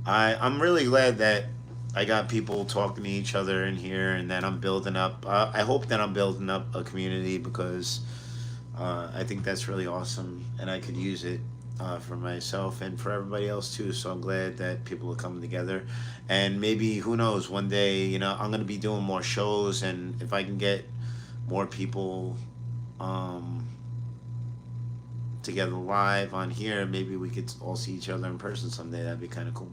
I'm really glad that I got people talking to each other in here, and that I'm building up. I hope that I'm building up a community because I think that's really awesome, and I could use it for myself and for everybody else too. So I'm glad that people are coming together, and maybe who knows, one day I'm gonna be doing more shows, and if I can get more people um, together live on here, maybe we could all see each other in person someday. That'd be kind of cool.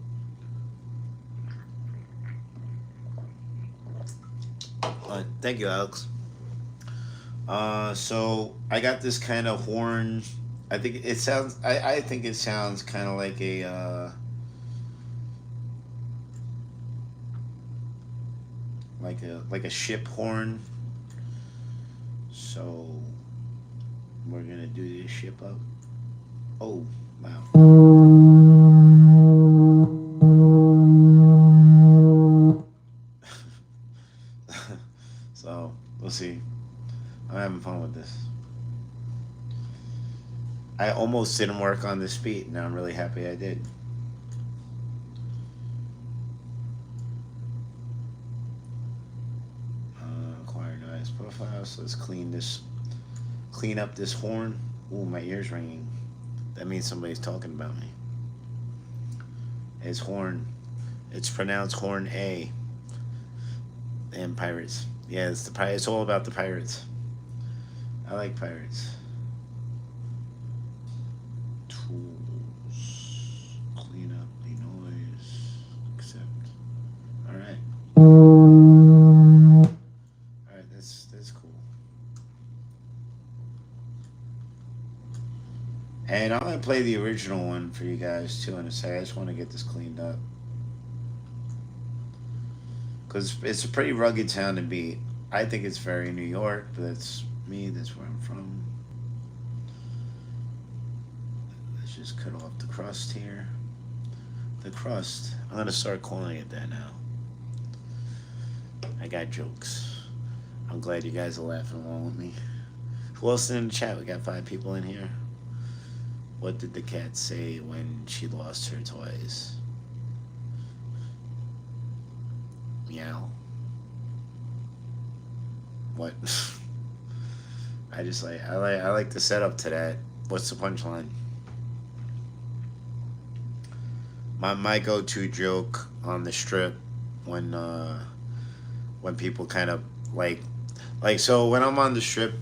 Thank you, Alex. So I got this kind of horn. I think it sounds. I think it sounds kind of like a ship horn. So we're gonna do this ship up. Oh wow. So we'll see. I'm having fun with this. I almost didn't work on this beat. Now I'm really happy I did. Acquire noise profile. So let's clean up this horn. Ooh, my ear's ringing. That means somebody's talking about me. It's Horn. It's pronounced Horn A. And pirates. Yeah, it's the It's all about the pirates. I like pirates. Tools. Clean up the noise. Accept. All right. All right. That's cool. And I'm gonna play the original one for you guys too in a sec. I just want to get this cleaned up because it's a pretty rugged town to beat. I think it's very New York, but that's me. That's where I'm from. Let's just cut off the crust here. The crust. I'm gonna start calling it that now. I got jokes. I'm glad you guys are laughing along with me. Who else in the chat? We got 5 people in here. What did the cat say when she lost her toys? Meow. What? I like the setup to that. What's the punchline? My go to joke on the strip when people kind of like so when I'm on the strip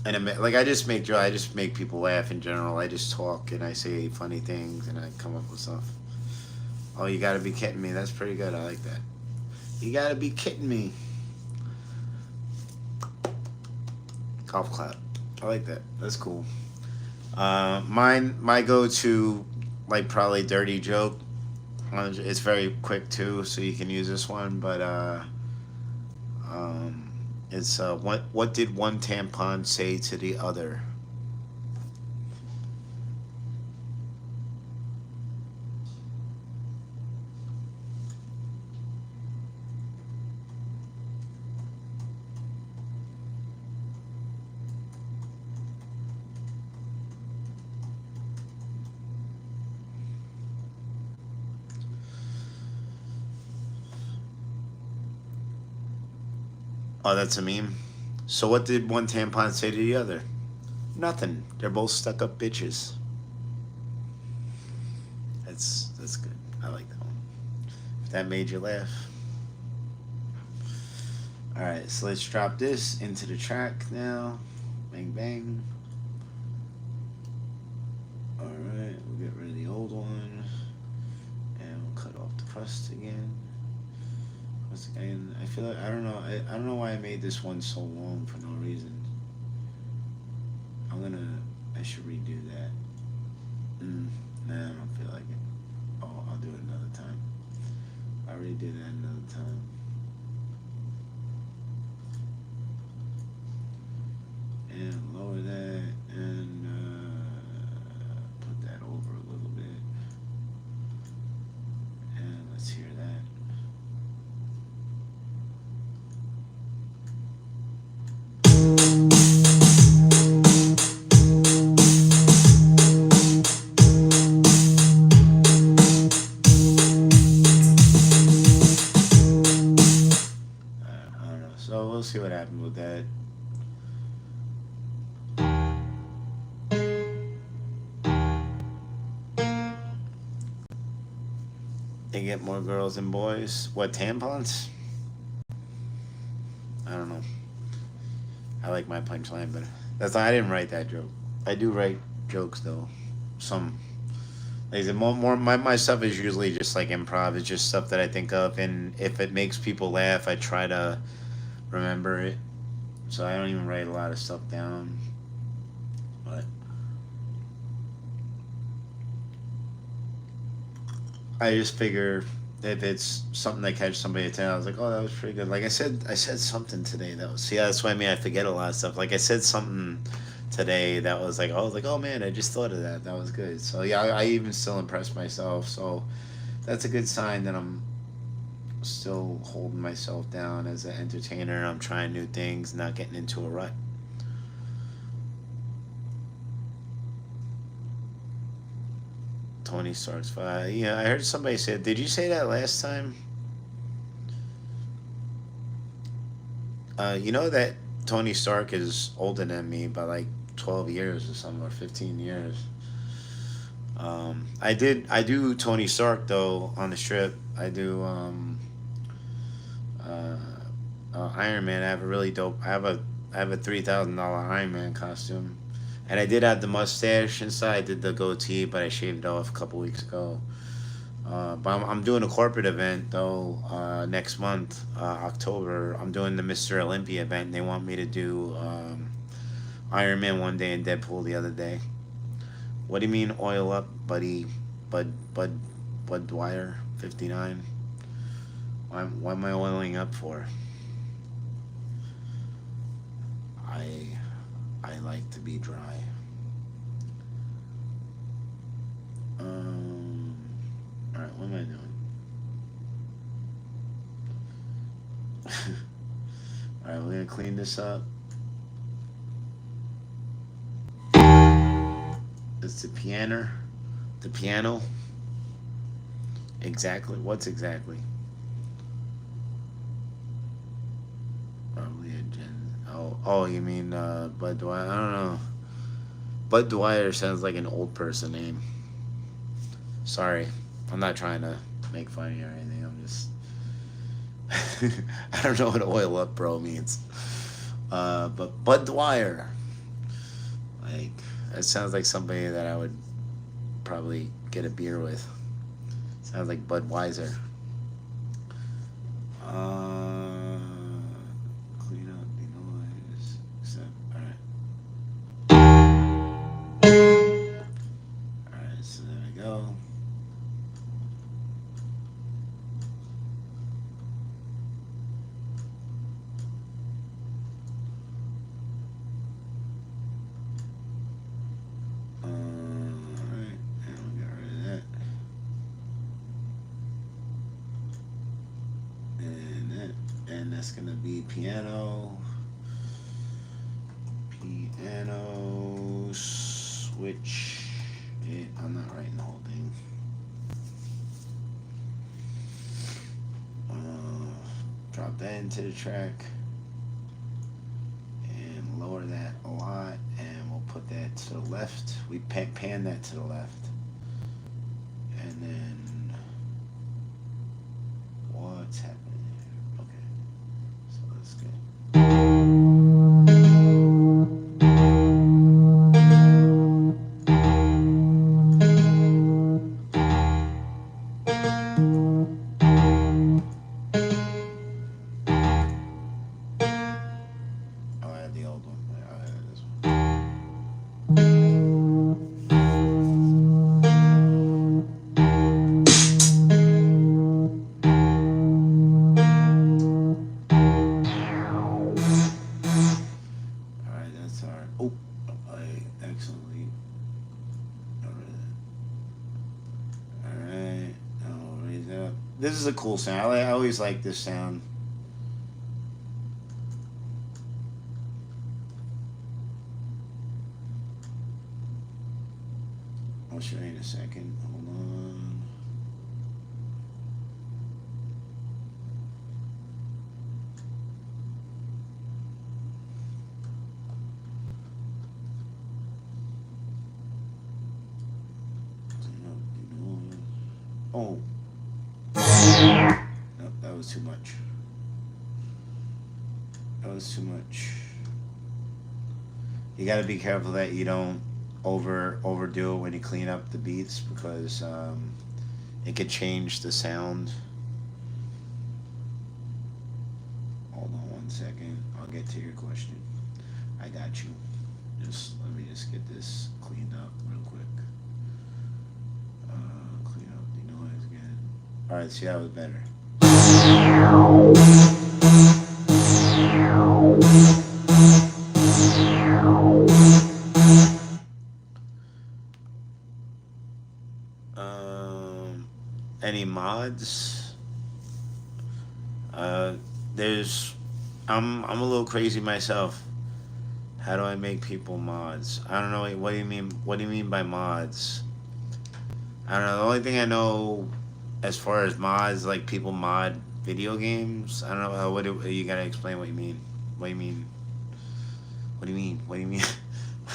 and I just make people laugh in general. I just talk and I say funny things and I come up with stuff. Oh, you gotta be kidding me. That's pretty good. I like that. You gotta be kidding me. Golf clap. I like that. That's cool. My go-to, like probably dirty joke. It's very quick too, so you can use this one. But um, it's what did one tampon say to the other? Oh, that's a meme. So what did one tampon say to the other? Nothing. They're both stuck up bitches. That's good. I like that one. If that made you laugh. All right, so let's drop this into the track now. Bang bang. All right, we'll get rid of the old one, and we'll cut off the crust again. And I feel like I don't know why I made this one so long for no reason. I should redo that. Nah, I don't feel like it. Oh, I'll do it another time. I already did that another time. And lower that and put that over a little bit. And let's hear that. I don't know. So we'll see what happens with that. They get more girls than boys. What, tampons? I don't know. I like my punchline, but I didn't write that joke. I do write jokes though. Some like I said, more my stuff is usually just like improv. It's just stuff that I think of, and if it makes people laugh, I try to remember it. So I don't even write a lot of stuff down. But I just figure if it's something that catches somebody attention, I was like, oh, that was pretty good. Like I said something today that was. See, that's what I mean. I forget a lot of stuff. Like I said something today that was like, oh man, I just thought of that. That was good. So yeah, I even still impress myself. So that's a good sign that I'm still holding myself down as an entertainer. I'm trying new things, not getting into a rut. Tony Stark's five. Yeah, I heard somebody say. Did you say that last time? You know that Tony Stark is older than me by like 12 years or something, or 15 years. I do Tony Stark though on the strip. I do uh, Iron Man. I have a really dope. I have a $3,000 Iron Man costume, and I did have the mustache inside. I did the goatee, but I shaved it off a couple weeks ago. But I'm doing a corporate event though next month, October. I'm doing the Mr. Olympia event. They want me to do Iron Man one day and Deadpool the other day. What do you mean oil up, buddy? Bud Bud Bud Dwyer 59. Why am I oiling up for? I I like to be dry. Um. All right. What am I doing? All right. We're gonna clean this up. It's the piano. The piano. Exactly. What's exactly? Probably a Gen. Oh, you mean Bud Dwyer? I don't know. Bud Dwyer sounds like an old person name. Sorry, I'm not trying to make fun of you or anything. I'm just. I don't know what oil up, bro means. But Bud Dwyer, like, it sounds like somebody that I would probably get a beer with. Sounds like Budweiser. Uh, Clean up the noise. Except, all right, all right. So there we go. All right, and we got rid of that, and and that's gonna be piano, piano, switch. I'm not writing the whole thing. Uh, Drop that into the track and lower that a lot, and we'll put that to the left. We pan that to the left, and then what's happening here? Okay, so that's good. Oh, I had the old one. I had this one. All right, that's our. Oh, I accidentally got rid of that. All right, I'll raise that up. This is a cool sound. I always like this sound. I'll show you in a second. Hold on. Oh, no, that was too much. That was too much. You got to be careful that you don't overdo it when you clean up the beats because it could change the sound. Hold on one second. I'll get to your question. I got you. Just let me just get this cleaned up real quick. Clean up the noise again. All right, see that was better. Any mods? Uh, there's. I'm a little crazy myself. How do I make people mods? I don't know. What do you mean? What do you mean by mods? I don't know. The only thing I know, as far as mods, like people mod video games. I don't know how. You gotta explain what you mean? What do you mean? What do you mean? What do you mean?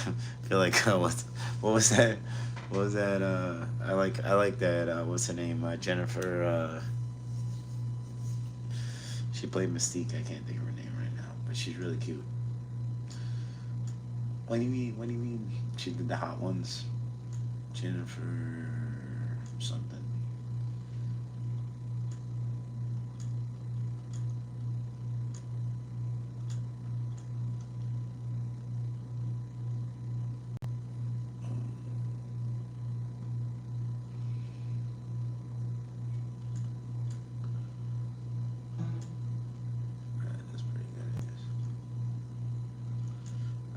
I feel like what was that? What was that? I like that. What's her name? Jennifer. She played Mystique. I can't think of her name right now, but she's really cute. What do you mean? What do you mean? She did the Hot Ones. Jennifer something. Alright, that's pretty good. I guess.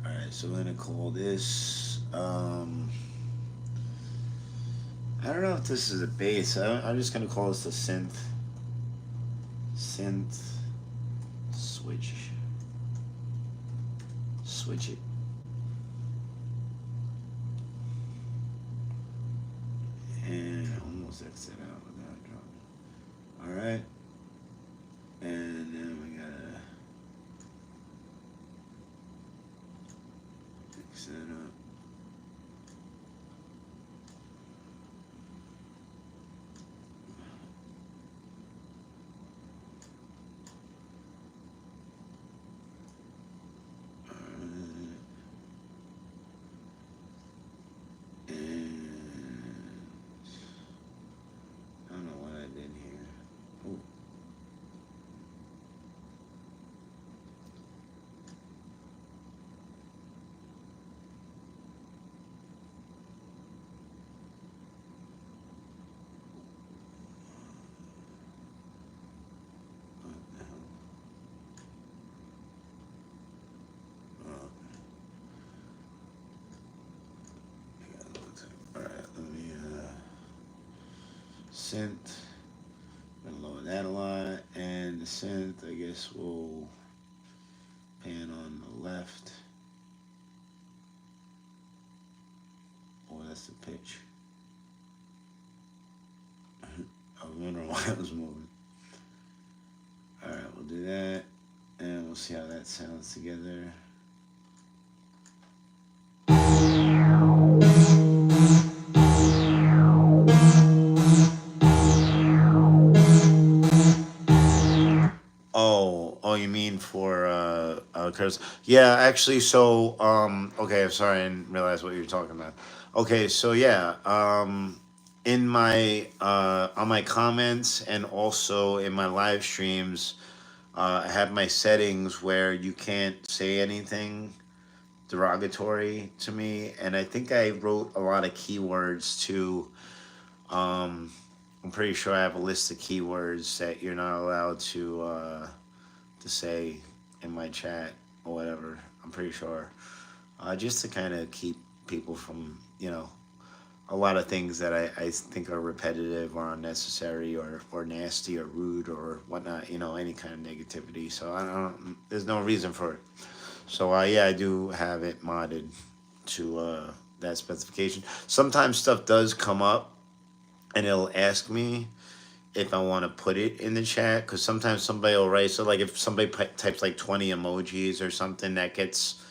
All right, so we're gonna call this. I don't know if this is a bass. I'm just gonna call this a synth switch. Switch it. And almost exit out without dropping. All right, and then we gotta fix that up. Alright, and I don't know what I did here. Oh, what the hell? Oh, yeah, that looks like. All right, let me synth. Gonna lower that a lot, and the synth. I guess we'll pan on the left. Oh, that's the pitch. I remember why I was moving. All right, we'll do that, and we'll see how that sounds together. Oh, you mean for Curtis? Yeah, actually, so okay, I'm sorry, I didn't realize what you were talking about. Okay, so yeah, in my on my comments and also in my live streams, I have my settings where you can't say anything derogatory to me, and I think I wrote a lot of keywords too. Um, I'm pretty sure I have a list of keywords that you're not allowed to say in my chat or whatever. I'm pretty sure, just to kind of keep people from a lot of things that I think are repetitive or unnecessary or nasty or rude or whatnot. Any kind of negativity. So I don't. There's no reason for it. So yeah, I do have it modded to that specification. Sometimes stuff does come up and it'll ask me if I want to put it in the chat because sometimes somebody will write. So like if somebody types like 20 emojis or something, that gets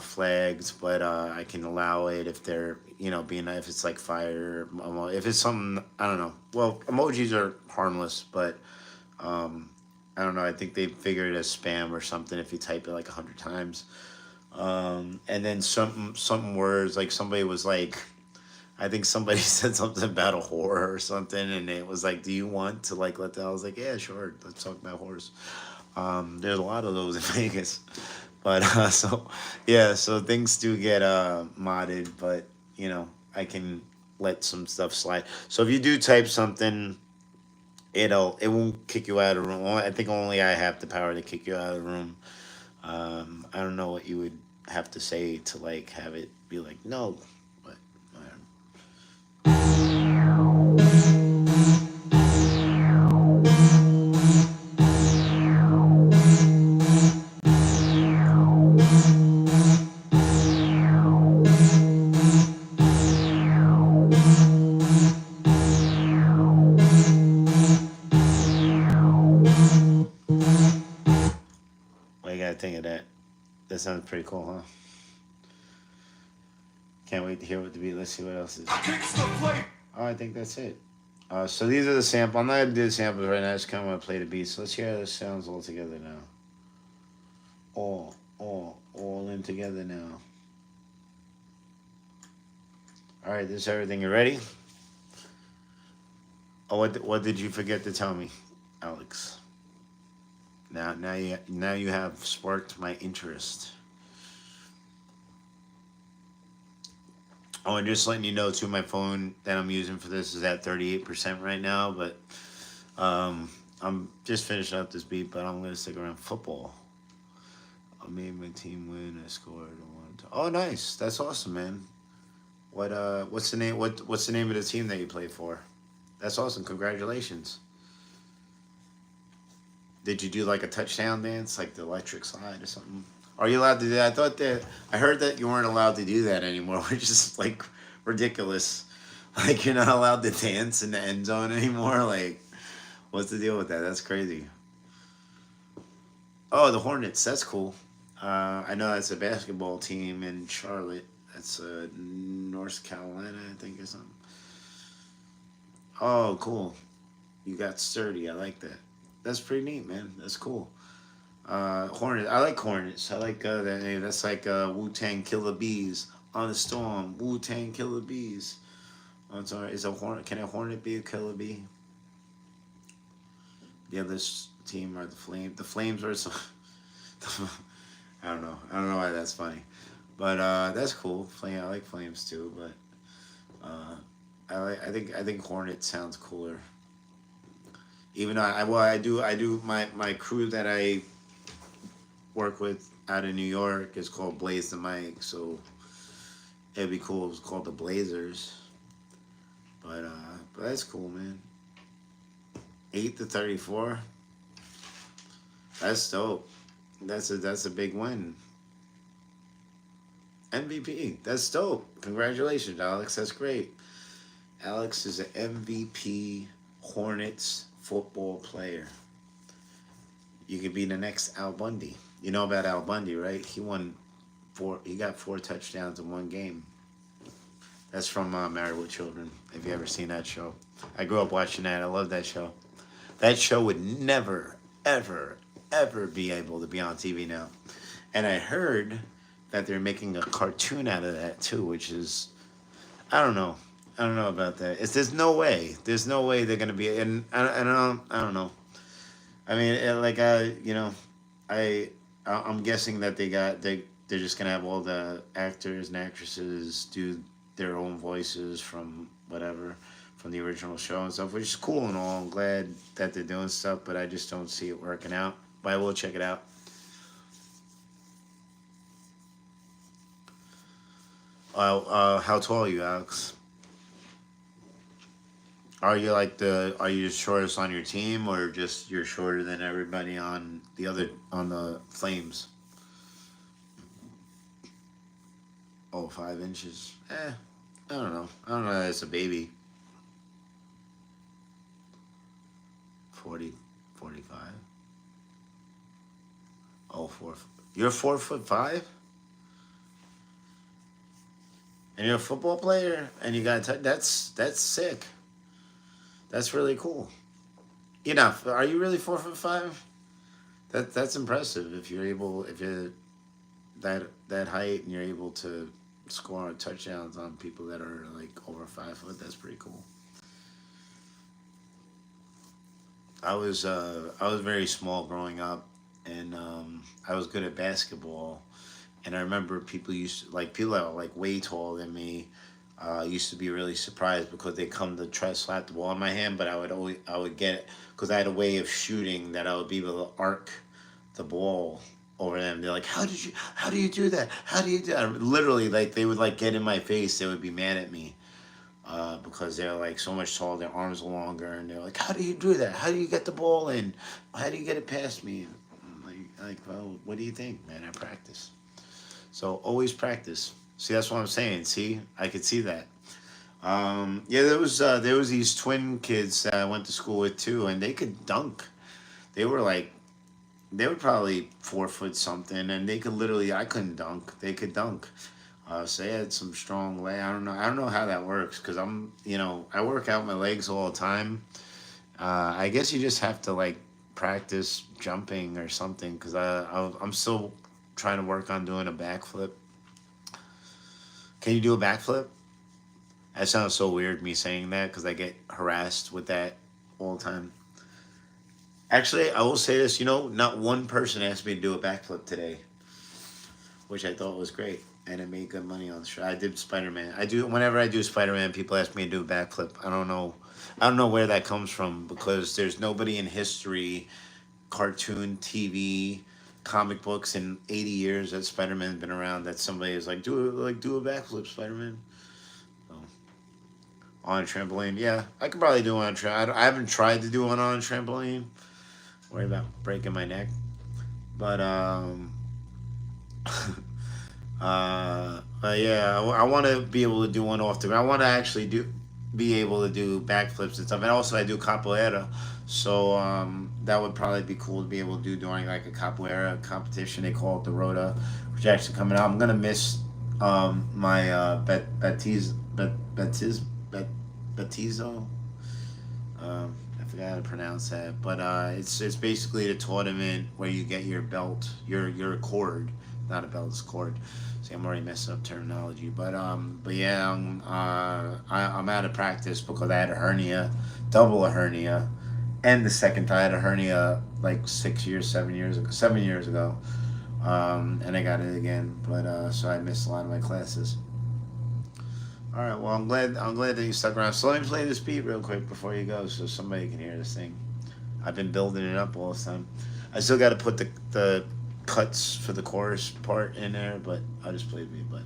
flags, but I can allow it if they're being if it's like fire, if it's something I don't know. Well, emojis are harmless, but I don't know. I think they figure it as spam or something if you type it like 100 times. And then some words like somebody was like I think somebody said something about a whore or something, and it was like, "Do you want to like let that?" I was like, "Yeah, sure. Let's talk about whores." There's a lot of those in Vegas, but so yeah, so things do get modded, but I can let some stuff slide. So if you do type something, it won't kick you out of the room. I think only I have the power to kick you out of the room. I don't know what you would have to say to like have it be like no, but whatever. What you gotta think of that? That sounds pretty cool, huh? Can't wait to hear what the beat. Let's see what else is. Oh, I think that's it. So these are the samples. I'm not gonna do the samples right now. I just kind of want to play the beat. So let's hear how this sounds all together now. All in together now. All right, this is everything. You ready? Oh, what did you forget to tell me, Alex? Now you have sparked my interest. Oh, and just letting you know too, my phone that I'm using for this is at 38% right now. But I'm just finishing up this beat, but I'm gonna stick around football. I made my team win. I scored one. Oh, nice. That's awesome, man. What's the name? What's the name of the team that you play for? That's awesome. Congratulations. Did you do like a touchdown dance, like the electric slide or something? Are you allowed to do that? I heard that you weren't allowed to do that anymore, which is like ridiculous. Like you're not allowed to dance in the end zone anymore. Like, what's the deal with that? That's crazy. Oh, the Hornets. That's cool. I know that's a basketball team in Charlotte. That's North Carolina, I think, or something. Oh, cool. You got sturdy. I like that. That's pretty neat, man. That's cool. Hornets. I like Hornets. I like that name. That's like Wu Tang Killer Bees on the storm. Wu Tang Killer Bees. Oh, I'm sorry. Is a hornet? Can a hornet be a killer bee? The other team are the Flames. The Flames are so. I don't know. I don't know why that's funny, but that's cool. Flame. I like Flames too, but I think Hornet sounds cooler. Even though I do my crew that I work with out of New York is called Blaze the Mic, so it'd be cool if it was called the Blazers. But that's cool, man. 8-34. That's dope. That's a big win. MVP. That's dope. Congratulations, Alex. That's great. Alex is an MVP Hornets football player. You could be the next Al Bundy. You know about Al Bundy, right? He got 4 touchdowns in one game. That's from Married with Children. Have you ever seen that show? I grew up watching that. I love that show. That show would never, ever, ever be able to be on TV now. And I heard that they're making a cartoon out of that too, which is, I don't know. I don't know about that. There's no way. There's no way they're gonna be. And I don't know. I mean, I I'm guessing that they're just gonna have all the actors and actresses do their own voices from whatever from the original show and stuff, which is cool and all. I'm glad that they're doing stuff, but I just don't see it working out. But I will check it out. How tall are you, Alex? Are you the shortest on your team, or just you're shorter than everybody on the Flames? Oh, 5 inches. I don't know. I don't know. It's a baby. 40, 45. Oh, you're 4'5", and you're a football player, and you got that's sick. That's really cool. You're not. Are you really 4'5"? That's impressive. If you're that height and you're able to score touchdowns on people that are like over 5 foot, that's pretty cool. I was very small growing up, and I was good at basketball. And I remember people that were like way taller than me used to be really surprised because they come to try to slap the ball in my hand, but I would get it because I had a way of shooting that I would be able to arc the ball over them. They're like, how do you do that? How do you do that? Literally, like they would like get in my face. They would be mad at me because they're like so much taller, their arms are longer, and they're like, how do you do that? How do you get the ball in? How do you get it past me? Well, what do you think, man? I practice. So always practice. See, that's what I'm saying. See, I could see that. Yeah, there was these twin kids that I went to school with too, and they could dunk. They were like they were probably 4 foot something, and they could literally. I couldn't dunk. They could dunk. So they had some strong leg. I don't know. I don't know how that works because I work out my legs all the time. I guess you just have to like practice jumping or something because I'm still trying to work on doing a backflip. Can you do a backflip? That sounds so weird me saying that because I get harassed with that all the time. Actually, I will say this. Not one person asked me to do a backflip today, which I thought was great, and it made good money on the show. I did Spider Man. I do whenever I do Spider Man. People ask me to do a backflip. I don't know. I don't know where that comes from because there's nobody in history, cartoon, TV, comic books in 80 years that Spider Man's been around that somebody is like do a backflip, Spider Man. So, on a trampoline, yeah, I could probably do one on a trampoline. I haven't tried to do one on a trampoline. Worry about breaking my neck, but but yeah, I want to be able to do one off the ground. I want to actually be able to do backflips and stuff. And also, I do capoeira, so that would probably be cool to be able to do during like a capoeira competition. They call it the Rota, which is actually coming out. I'm gonna miss my batizo. I forgot how to pronounce that, but it's basically the tournament where you get your belt, your cord, not a belt, it's cord. See, I'm already messing up terminology, but yeah, I'm out of practice because I had a hernia, double a hernia, and the second time I had a hernia like 6 years, 7 years ago, 7 years ago, and I got it again, but so I missed a lot of my classes. All right. Well, I'm glad that you stuck around. So let me play this beat real quick before you go, so somebody can hear this thing. I've been building it up all this time. I still got to put the cuts for the chorus part in there, but I'll just play the beat. But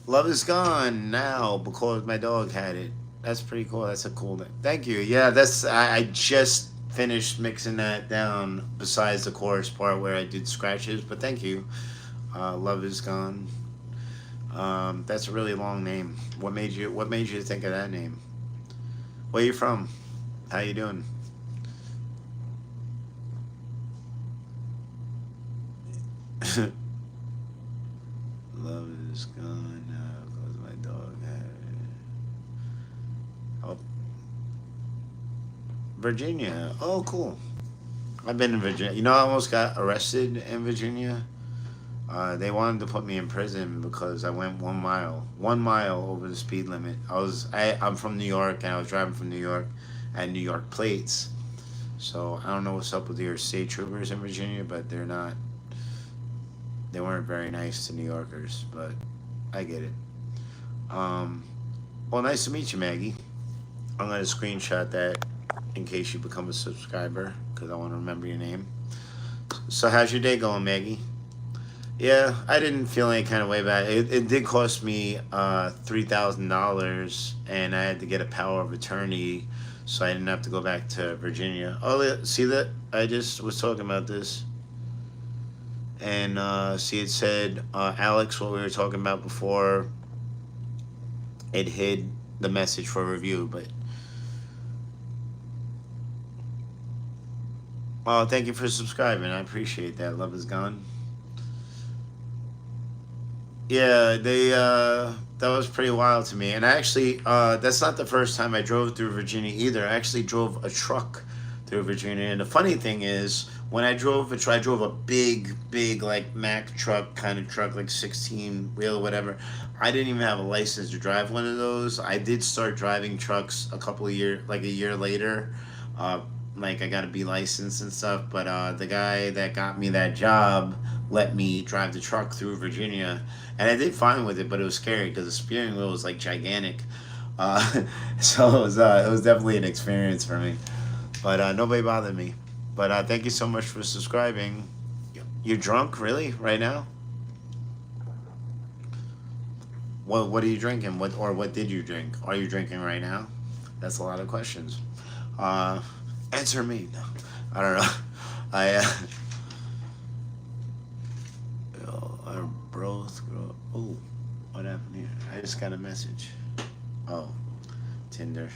love is gone now because my dog had it. That's pretty cool. That's a cool thing. Thank you. Yeah, I just finished mixing that down. Besides the chorus part where I did scratches, but thank you. Love is gone. That's a really long name. What made you think of that name? Where you from? How you doing? Love is gone now because my dog had it. Oh, Virginia. Oh, cool. I've been in Virginia. I almost got arrested in Virginia. They wanted to put me in prison because I went 1 mile over the speed limit. I'm from New York and I was driving from New York, at New York plates. So I don't know what's up with your state troopers in Virginia, but they weren't very nice to New Yorkers. But I get it. Um, well, nice to meet you, Maggie. I'm gonna screenshot that in case you become a subscriber because I want to remember your name. So how's your day going, Maggie? Yeah, I didn't feel any kind of way about it. It did cost me $3,000, and I had to get a power of attorney, so I didn't have to go back to Virginia. Oh, see that? I just was talking about this, and see, it said Alex, what we were talking about before. It hid the message for review, but oh, thank you for subscribing. I appreciate that. Love is gone. Yeah, they that was pretty wild to me. And actually, that's not the first time I drove through Virginia either. I actually drove a truck through Virginia. And the funny thing is, when I drove a big like Mack truck kind of truck, like 16 wheel, whatever. I didn't even have a license to drive one of those. I did start driving trucks a couple of years, like a year later. Uh, like I got a B license and stuff, but the guy that got me that job let me drive the truck through Virginia, and I did fine with it, but it was scary because the steering wheel was like gigantic. Uh, so it was definitely an experience for me. But nobody bothered me. But thank you so much for subscribing. You're drunk, really, right now? What are you drinking? What did you drink? Are you drinking right now? That's a lot of questions. Uh, Answer me. No, I don't know. I our bros. Oh, what happened here? I just got a message. Oh, Tinder.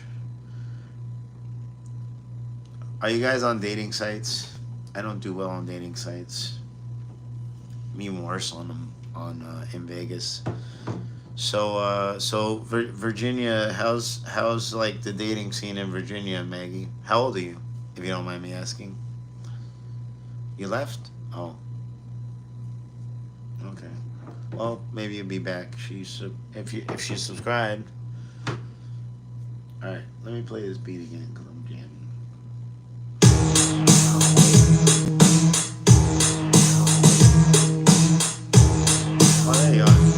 Are you guys on dating sites? I don't do well on dating sites. Even worse on them on in Vegas. Virginia, how's like the dating scene in Virginia, Maggie? How old are you, if you don't mind me asking? You left? Oh, okay. Well, maybe you'll be back. If she subscribed. All right, let me play this beat again because I'm jamming. Oh, there you are.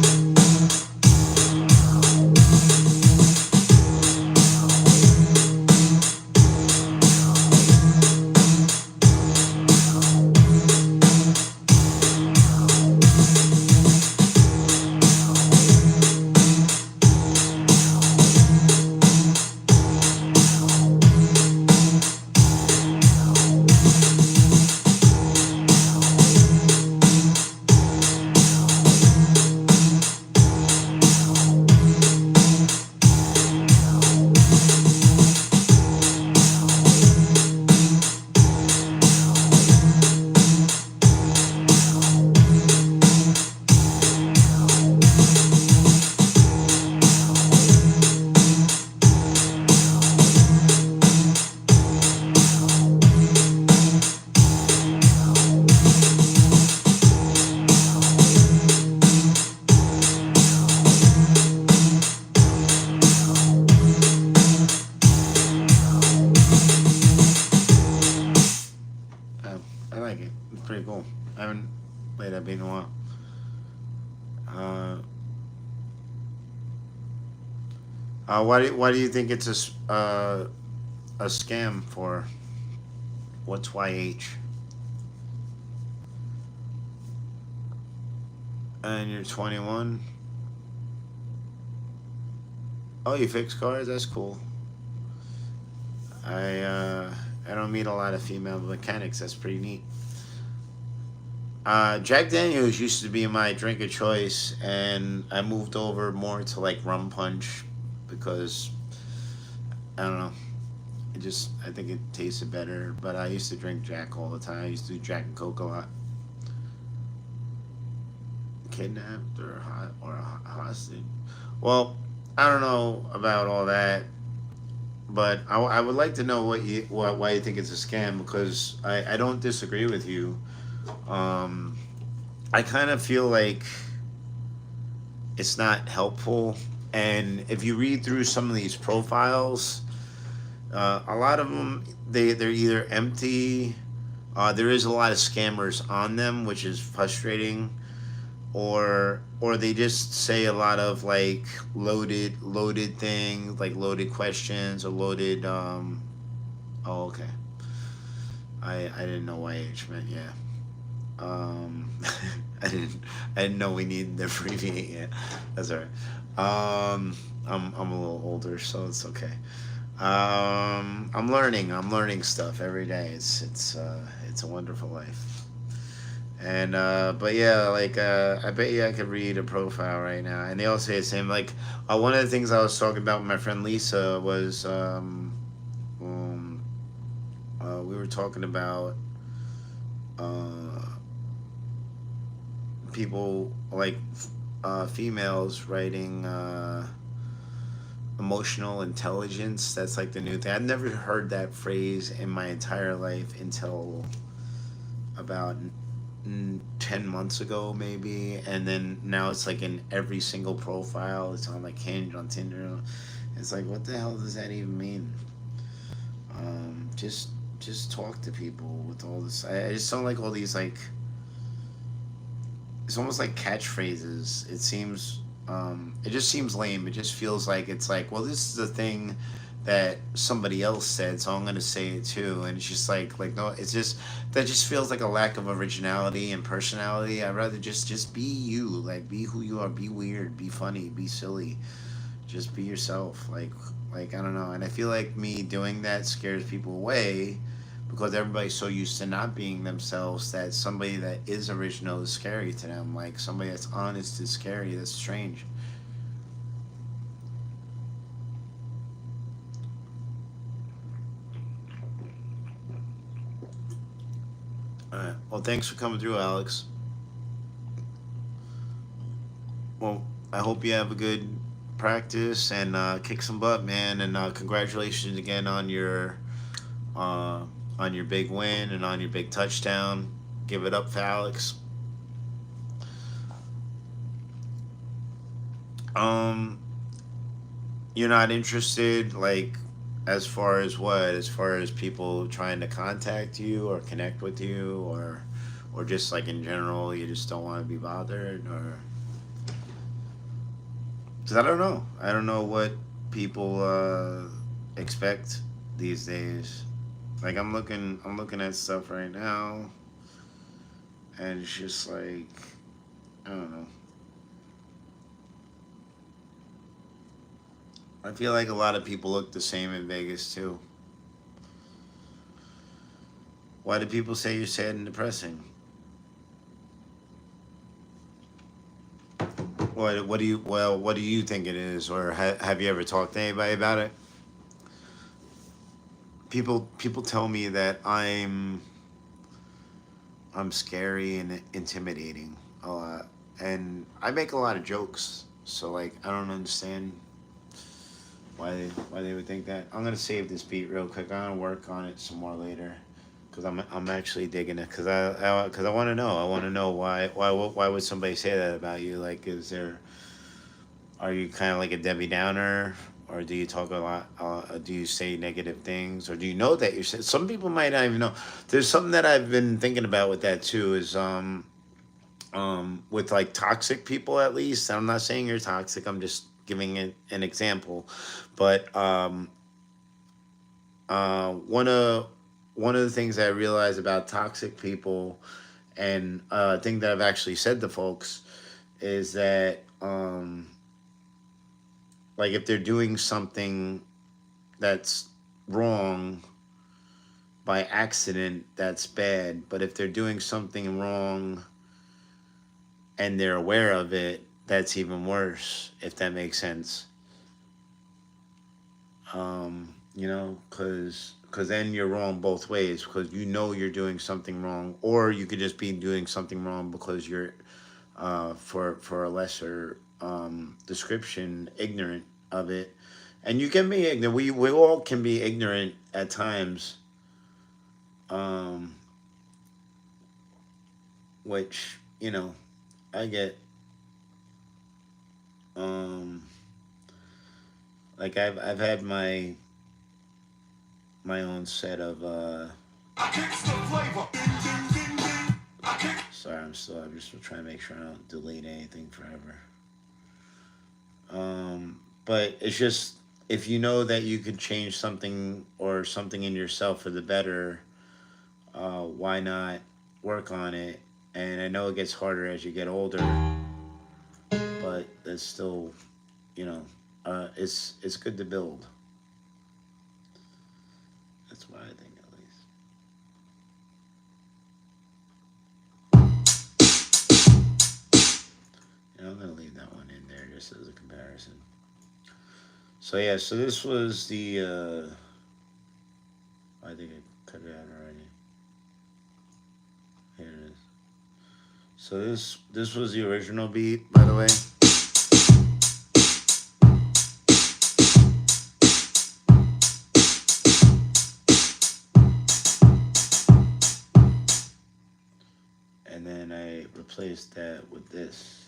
I like it. It's pretty cool. I haven't played that beat in a while. Uh, why do you think it's a scam for? What's YH? And you're 21. Oh, you fix cars? That's cool. I don't meet a lot of female mechanics. That's pretty neat. Jack Daniels used to be my drink of choice, and I moved over more to like rum punch because I don't know. I think it tasted better. But I used to drink Jack all the time. I used to do Jack and Coke a lot. Kidnapped or hostage. Well, I don't know about all that, but I would like to know why you think it's a scam because I don't disagree with you. Um, I kind of feel like it's not helpful, and if you read through some of these profiles, a lot of them they're either empty. There is a lot of scammers on them, which is frustrating, or they just say a lot of like loaded things, like loaded questions or loaded. Oh, okay. I didn't know YH meant. Yeah. Um, I didn't I didn't know we needed to abbreviate yet. That's alright. I'm a little older, so it's okay. I'm learning stuff every day. It's a wonderful life. And but yeah, like I bet you I could read a profile right now, and they all say the same. Like one of the things I was talking about with my friend Lisa was um we were talking about uh, people like females writing emotional intelligence. That's like the new thing. I've never heard that phrase in my entire life until about 10 months ago maybe, and then now it's like in every single profile. It's on like Hinge, on Tinder. It's like, what the hell does that even mean? Just talk to people with all this. I just don't like all these, like, it's almost like catchphrases. It just seems lame. It just feels like it's like, well, this is a thing that somebody else said, so I'm gonna say it too. And it's just like no, it's just that just feels like a lack of originality and personality. I'd rather just be you, like be who you are, be weird, be funny, be silly, just be yourself. Like I don't know. And I feel like me doing that scares people away because everybody's so used to not being themselves that somebody that is original is scary to them. Like somebody that's honest is scary. That's strange. All right. Well, thanks for coming through, Alex. Well, I hope you have a good practice and kick some butt, man. And congratulations again uh, on your big win and on your big touchdown. Give it up for Alex. Um, you're not interested, like, as far as what? As far as people trying to contact you or connect with you, or just like in general, you just don't want to be bothered, or because I don't know. I don't know what people expect these days. Like I'm looking at stuff right now, and it's just like I don't know. I feel like a lot of people look the same in Vegas too. Why do people say you're sad and depressing? What do you think it is, or have you ever talked to anybody about it? People tell me that I'm scary and intimidating a lot, and I make a lot of jokes. So like I don't understand why they would think that. I'm gonna save this beat real quick. I'm gonna work on it some more later, cause I'm actually digging it. Cause I want to know. I want to know why would somebody say that about you? Like, are you kind of like a Debbie Downer? Or do you talk a lot? Do you say negative things, or do you know that you're? Some people might not even know. There's something that I've been thinking about with that too. Is with like toxic people, at least. I'm not saying you're toxic. I'm just giving it an example. But uh, one of one of the things I realize about toxic people, and thing that I've actually said to folks, is that like if they're doing something that's wrong by accident, that's bad. But if they're doing something wrong and they're aware of it, that's even worse. If that makes sense, because then you're wrong both ways. Because you know you're doing something wrong, or you could just be doing something wrong because you're for a lesser description, ignorant of it. And you can be ignorant. We all can be ignorant at times, um, which I get. Um, like I've had my own set of. Sorry, I'm just trying to make sure I don't delete anything forever. But it's just if you know that you could change something or something in yourself for the better, why not work on it? And I know it gets harder as you get older, but it's still, you know, it's good to build. That's what I think, at least. I'm gonna leave that one in there just as a comparison. So yeah, so this was the. I think I cut it out already. Here it is. So this was the original beat, by the way. and then I replaced that with this.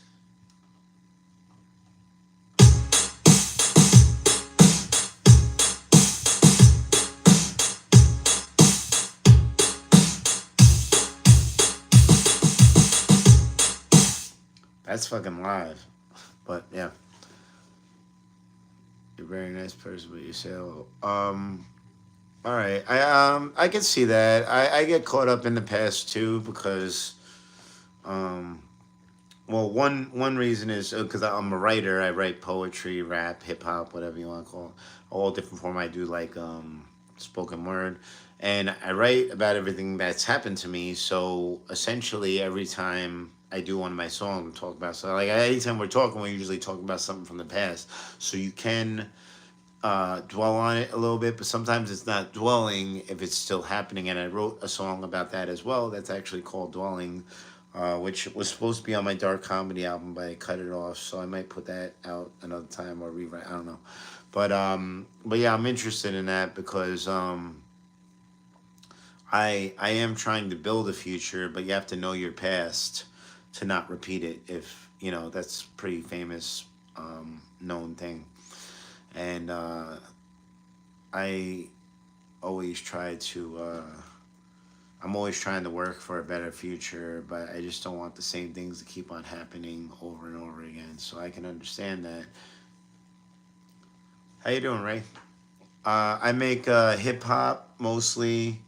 That's fucking live. But yeah, you're a very nice person, but you say hello. All right. I can see that. I get caught up in the past too because um well one reason is because I'm a writer. I write poetry, rap, hip hop, whatever you want to call it. All different form. I do like spoken word, and I write about everything that's happened to me. So essentially, every time I do one of my songs, talk about so like anytime we're talking, we usually talk about something from the past. So you can dwell on it a little bit, but sometimes it's not dwelling if it's still happening. And I wrote a song about that as well. That's actually called Dwelling, which was supposed to be on my dark comedy album, but I cut it off. So I might put that out another time or rewrite. I don't know, but yeah, I'm interested in that because I am trying to build a future, but you have to know your past to not repeat it. If you know, that's pretty famous, known thing, and I always try to I'm always trying to work for a better future, but I just don't want the same things to keep on happening over and over again. So I can understand that. How you doing, Ray? I make hip hop mostly.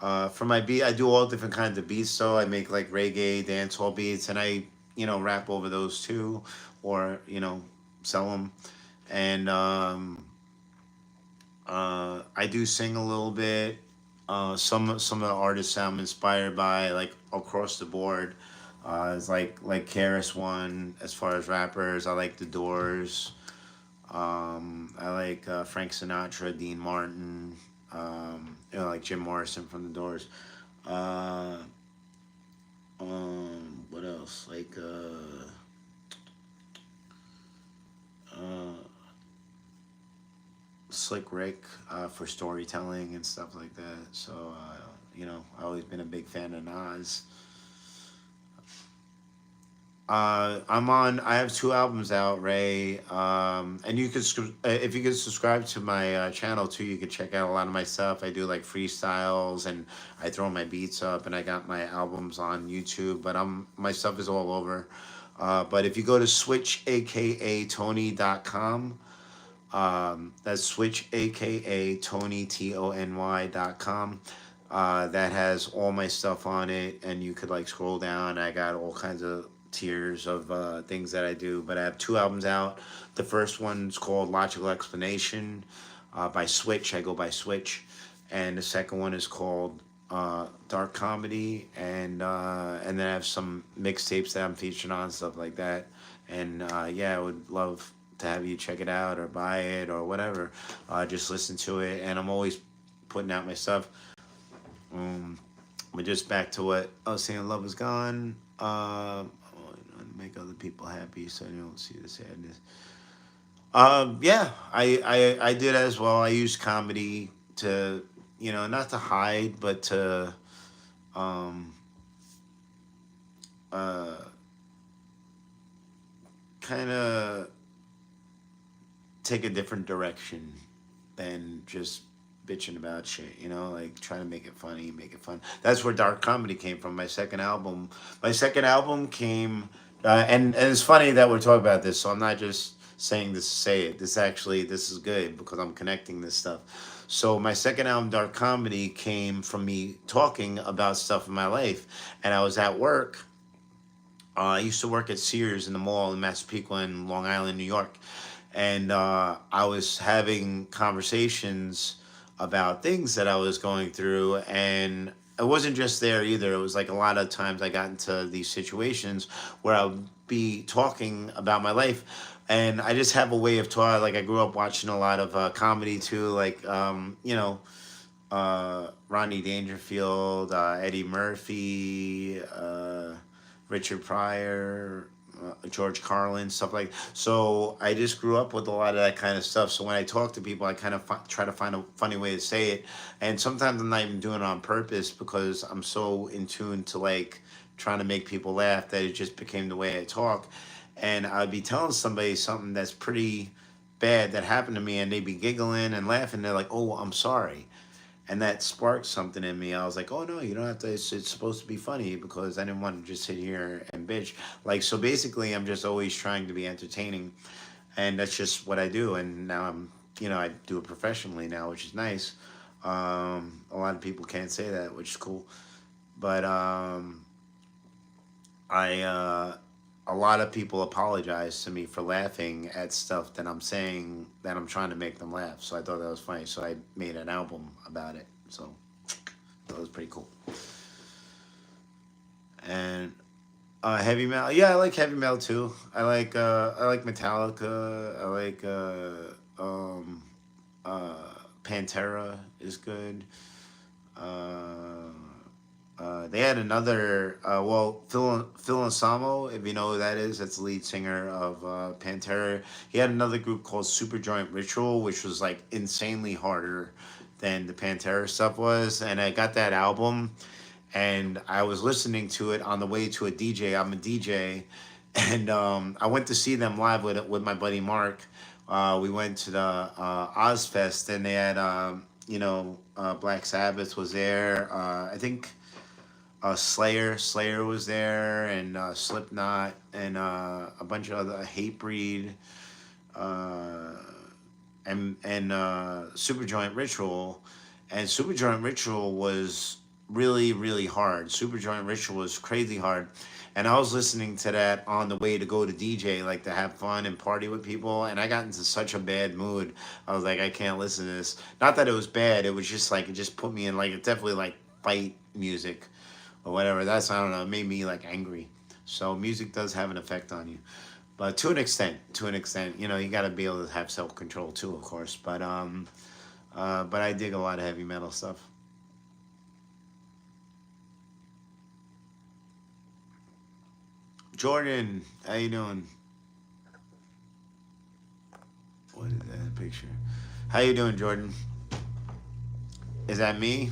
For my beat, I do all different kinds of beats. So I make like reggae, dancehall beats, and I rap over those too, or sell them. And I do sing a little bit. Some of the artists I'm inspired by, like across the board, is like Karis one as far as rappers. I like The Doors. I like Frank Sinatra, Dean Martin. Like Jim Morrison from The Doors. Uh, what else? Like uh, Slick Rick for storytelling and stuff like that. So I've always been a big fan of Nas. I'm on. I have two albums out, Ray. And you could if you could subscribe to my channel too. You could check out a lot of my stuff. I do like freestyles and I throw my beats up, and I got my albums on YouTube. But my stuff is all over. But if you go to switch aka Tony.com, that's switch aka Tony Tony.com. That has all my stuff on it, and you could like scroll down. I got all kinds of tiers of things that I do, but I have two albums out. The first one's called Logical Explanation by Switch. I go by Switch, and the second one is called Dark Comedy, and then I have some mixtapes that I'm featured on, stuff like that. And yeah, I would love to have you check it out or buy it or whatever. Just listen to it, and I'm always putting out my stuff. Um, but just back to what I was saying, love is gone. Make other people happy so you don't see the sadness. Yeah, I did as well. I use comedy to, not to hide, but to um, uh, kind of take a different direction than just bitching about shit, like trying to make it funny, make it fun. That's where dark comedy came from. My second album. My second album came, and it's funny that we're talking about this. So I'm not just saying this to say it. This is good because I'm connecting this stuff. So my second album, Dark Comedy, came from me talking about stuff in my life, and I was at work. I used to work at Sears in the mall in Massapequa in Long Island, New York, and I was having conversations about things that I was going through, and it wasn't just there either. It was like a lot of times I got into these situations where I would be talking about my life, and I just have a way of talking. Like I grew up watching a lot of comedy too, like Rodney Dangerfield, Eddie Murphy, Richard Pryor, George Carlin, stuff like. So I just grew up with a lot of that kind of stuff. So when I talk to people, I kind of try to find a funny way to say it, and sometimes I'm not even doing it on purpose because I'm so in tune to like trying to make people laugh that it just became the way I talk. And I'd be telling somebody something that's pretty bad that happened to me, and they'd be giggling and laughing. They're like, "Oh, I'm sorry." And that sparked something in me. I was like, "Oh no, you don't have to. It's supposed to be funny because I didn't want to just sit here and bitch." Like, so basically, I'm just always trying to be entertaining, and that's just what I do. And now I do it professionally now, which is nice. A lot of people can't say that, which is cool. But I a lot of people apologize to me for laughing at stuff that I'm saying that I'm trying to make them laugh. So I thought that was funny. So I made an album about it. So that was pretty cool. And heavy metal, yeah, I like heavy metal too. I like Metallica. I like uh, Pantera is good. Uh, they had another, Phil Anselmo, if you know who that is, that's the lead singer of Pantera. He had another group called Superjoint Ritual, which was like insanely harder than the Pantera stuff was. And I got that album, and I was listening to it on the way to a DJ. I'm a DJ, and I went to see them live with my buddy Mark. We went to the Ozfest, and they had Black Sabbath was there. I think Slayer was there, and Slipknot, and a bunch of other Hatebreed, uh, and Superjoint Ritual, and Superjoint Ritual was really really hard. Superjoint Ritual was crazy hard, and I was listening to that on the way to go to DJ, like to have fun and party with people, and I got into such a bad mood. I was like, I can't listen to this. Not that it was bad, it was just like it just put me in like it definitely like fight music or whatever. That's I don't know. It made me like angry. So music does have an effect on you, but to an extent. To an extent, you got to be able to have self control too, of course. But I dig a lot of heavy metal stuff. Jordan, how you doing? What is that picture? How you doing, Jordan? Is that me?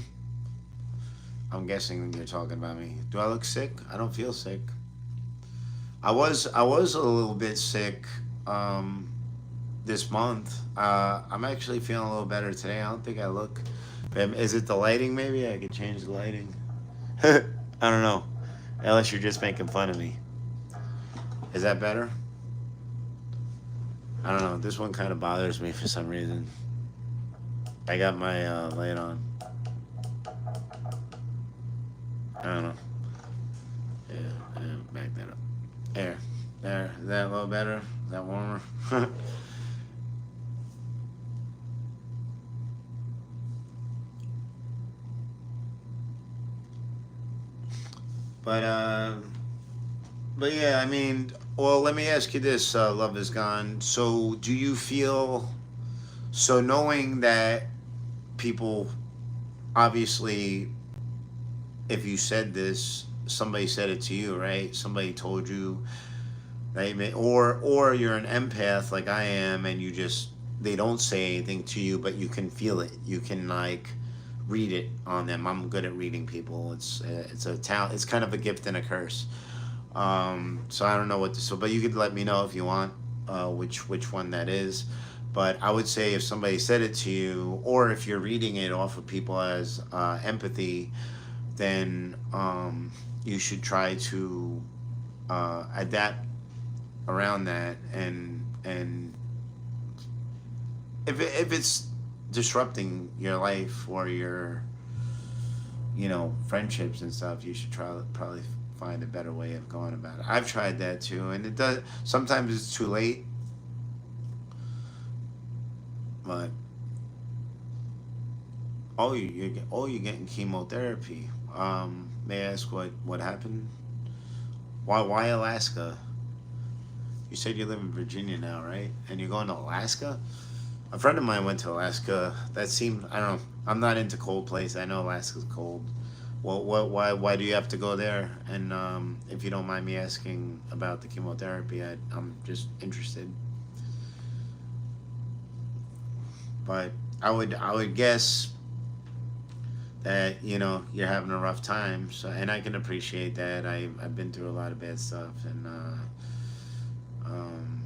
I'm guessing you're talking about me. Do I look sick? I don't feel sick. I was a little bit sick um, this month. I'm actually feeling a little better today. I don't think I look. Is it the lighting? Maybe I could change the lighting. I don't know. Unless you're just making fun of me. Is that better? I don't know. This one kind of bothers me for some reason. I got my light on. I don't know. Yeah, yeah, back that up. There. There. Is that a little better? Is that warmer? but uh but yeah, I mean, well, let me ask you this, Love is Gone. So do you feel, so knowing that people obviously, if you said this, somebody said it to you, right? Somebody told you that or you're an empath like I am, and you just, they don't say anything to you, but you can feel it. You can like read it on them. I'm good at reading people. It's a talent. It's kind of a gift and a curse. So I don't know what to. So, but you could let me know if you want, which one that is. But I would say if somebody said it to you, or if you're reading it off of people as empathy, then you should try to adapt around that, and if it's disrupting your life or your friendships and stuff, you should try probably find a better way of going about it. I've tried that too, and it does. Sometimes it's too late, but you're getting chemotherapy. May I ask what happened? Why Alaska? You said you live in Virginia now, right? And you're going to Alaska? A friend of mine went to Alaska. That seemed, I don't know. I'm not into cold places. I know Alaska's cold, why do you have to go there? And if you don't mind me asking about the chemotherapy, I'm just interested. But I would guess that you're having a rough time. So, and I can appreciate that. I've been through a lot of bad stuff, and um,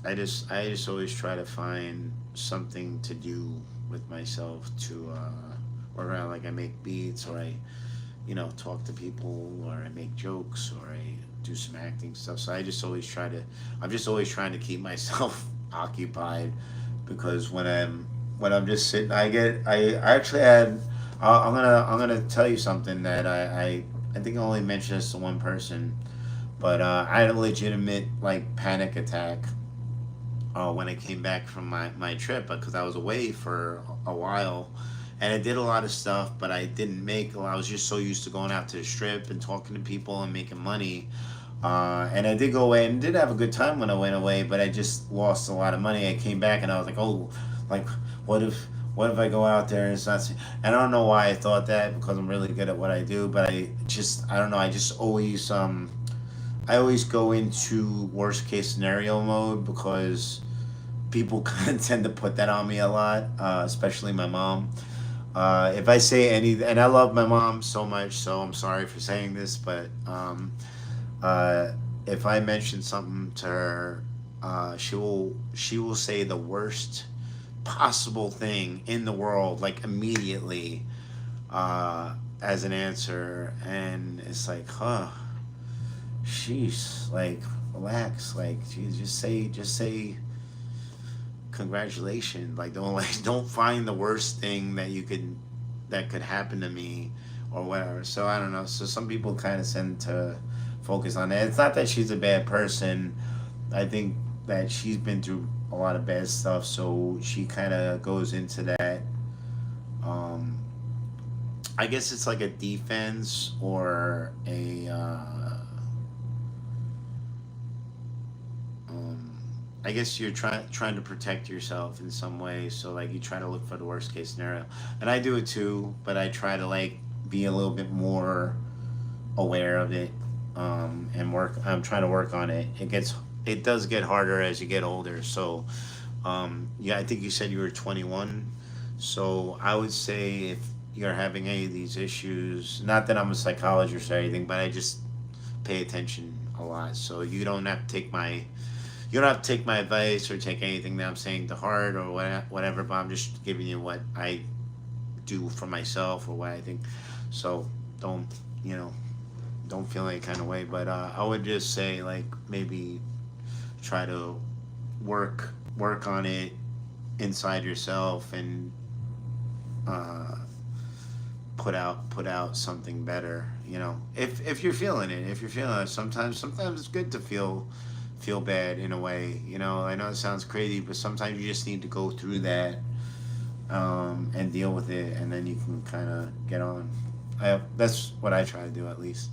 I just always try to find something to do with myself to work around. Like I make beats, or I talk to people, or I make jokes, or I do some acting stuff. So I'm just always trying to keep myself occupied, because when I'm just sitting, I actually had. I'm gonna tell you something that I think I only mentioned this to one person, but I had a legitimate like panic attack when I came back from my trip, because I was away for a while, and I did a lot of stuff, but I didn't make. I was just so used to going out to the strip and talking to people and making money. And I did go away and did have a good time when I went away, but I just lost a lot of money. I came back and I was like, oh, like what if I go out there and it's not? And I don't know why I thought that, because I'm really good at what I do, but I don't know. I always go into worst case scenario mode, because people kind of tend to put that on me a lot, especially my mom. If I say any, and I love my mom so much, so I'm sorry for saying this, but uh, if I mention something to her, she will say the worst possible thing in the world, like immediately, as an answer, and it's like, huh, sheesh, like relax, like geez, just say congratulations. Like don't don't find the worst thing that could happen to me, or whatever. So I don't know. So some people kind of tend to focus on that. It's not that she's a bad person. I think that she's been through a lot of bad stuff, so she kind of goes into that. Um, I guess it's like a defense, or a. Um, I guess you're trying to protect yourself in some way. So like you try to look for the worst case scenario, and I do it too. But I try to like be a little bit more aware of it, and work. I'm trying to work on it. It does get harder as you get older. So yeah, I think you said you were 21. So I would say if you're having any of these issues, not that I'm a psychologist or anything, but I just pay attention a lot. So you don't have to take my advice or take anything that I'm saying to heart, or whatever. But I'm just giving you what I do for myself, or what I think. So don't you know don't feel any kind of way. But I would just say like maybe try to work on it inside yourself, and uh, put out something better. If you're feeling it, sometimes it's good to feel bad in a way. I know it sounds crazy, but sometimes you just need to go through that, and deal with it, and then you can kind of get on. That's what I try to do, at least.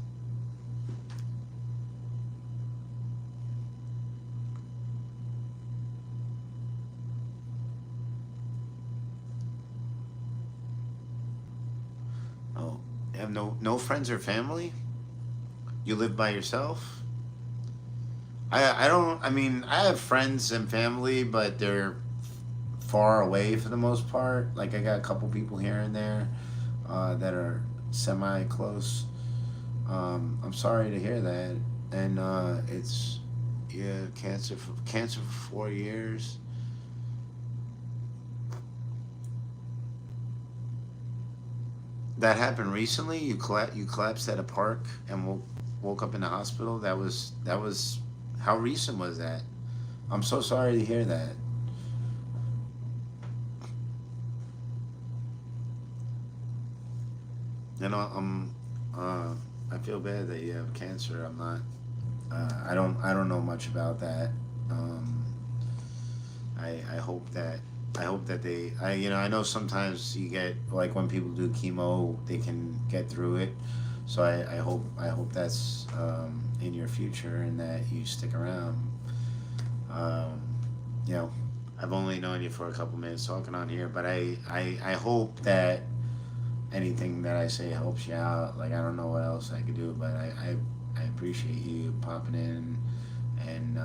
Oh, you have no friends or family? You live by yourself? I don't. I mean, I have friends and family, but they're far away for the most part. Like I got a couple people here and there, that are semi close. I'm sorry to hear that, and it's yeah, cancer for 4 years. That happened recently. You collapsed at a park and woke up in the hospital. That was how recent was that? I'm so sorry to hear that. Uh, I feel bad that you have cancer. I'm not. I don't know much about that. Um, I hope that I know sometimes you get, like, when people do chemo, they can get through it. So I hope that's in your future, and that you stick around. Um, you know, I've only known you for a couple minutes talking on here, but I hope that anything that I say helps you out. Like I don't know what else I could do, but I appreciate you popping in, and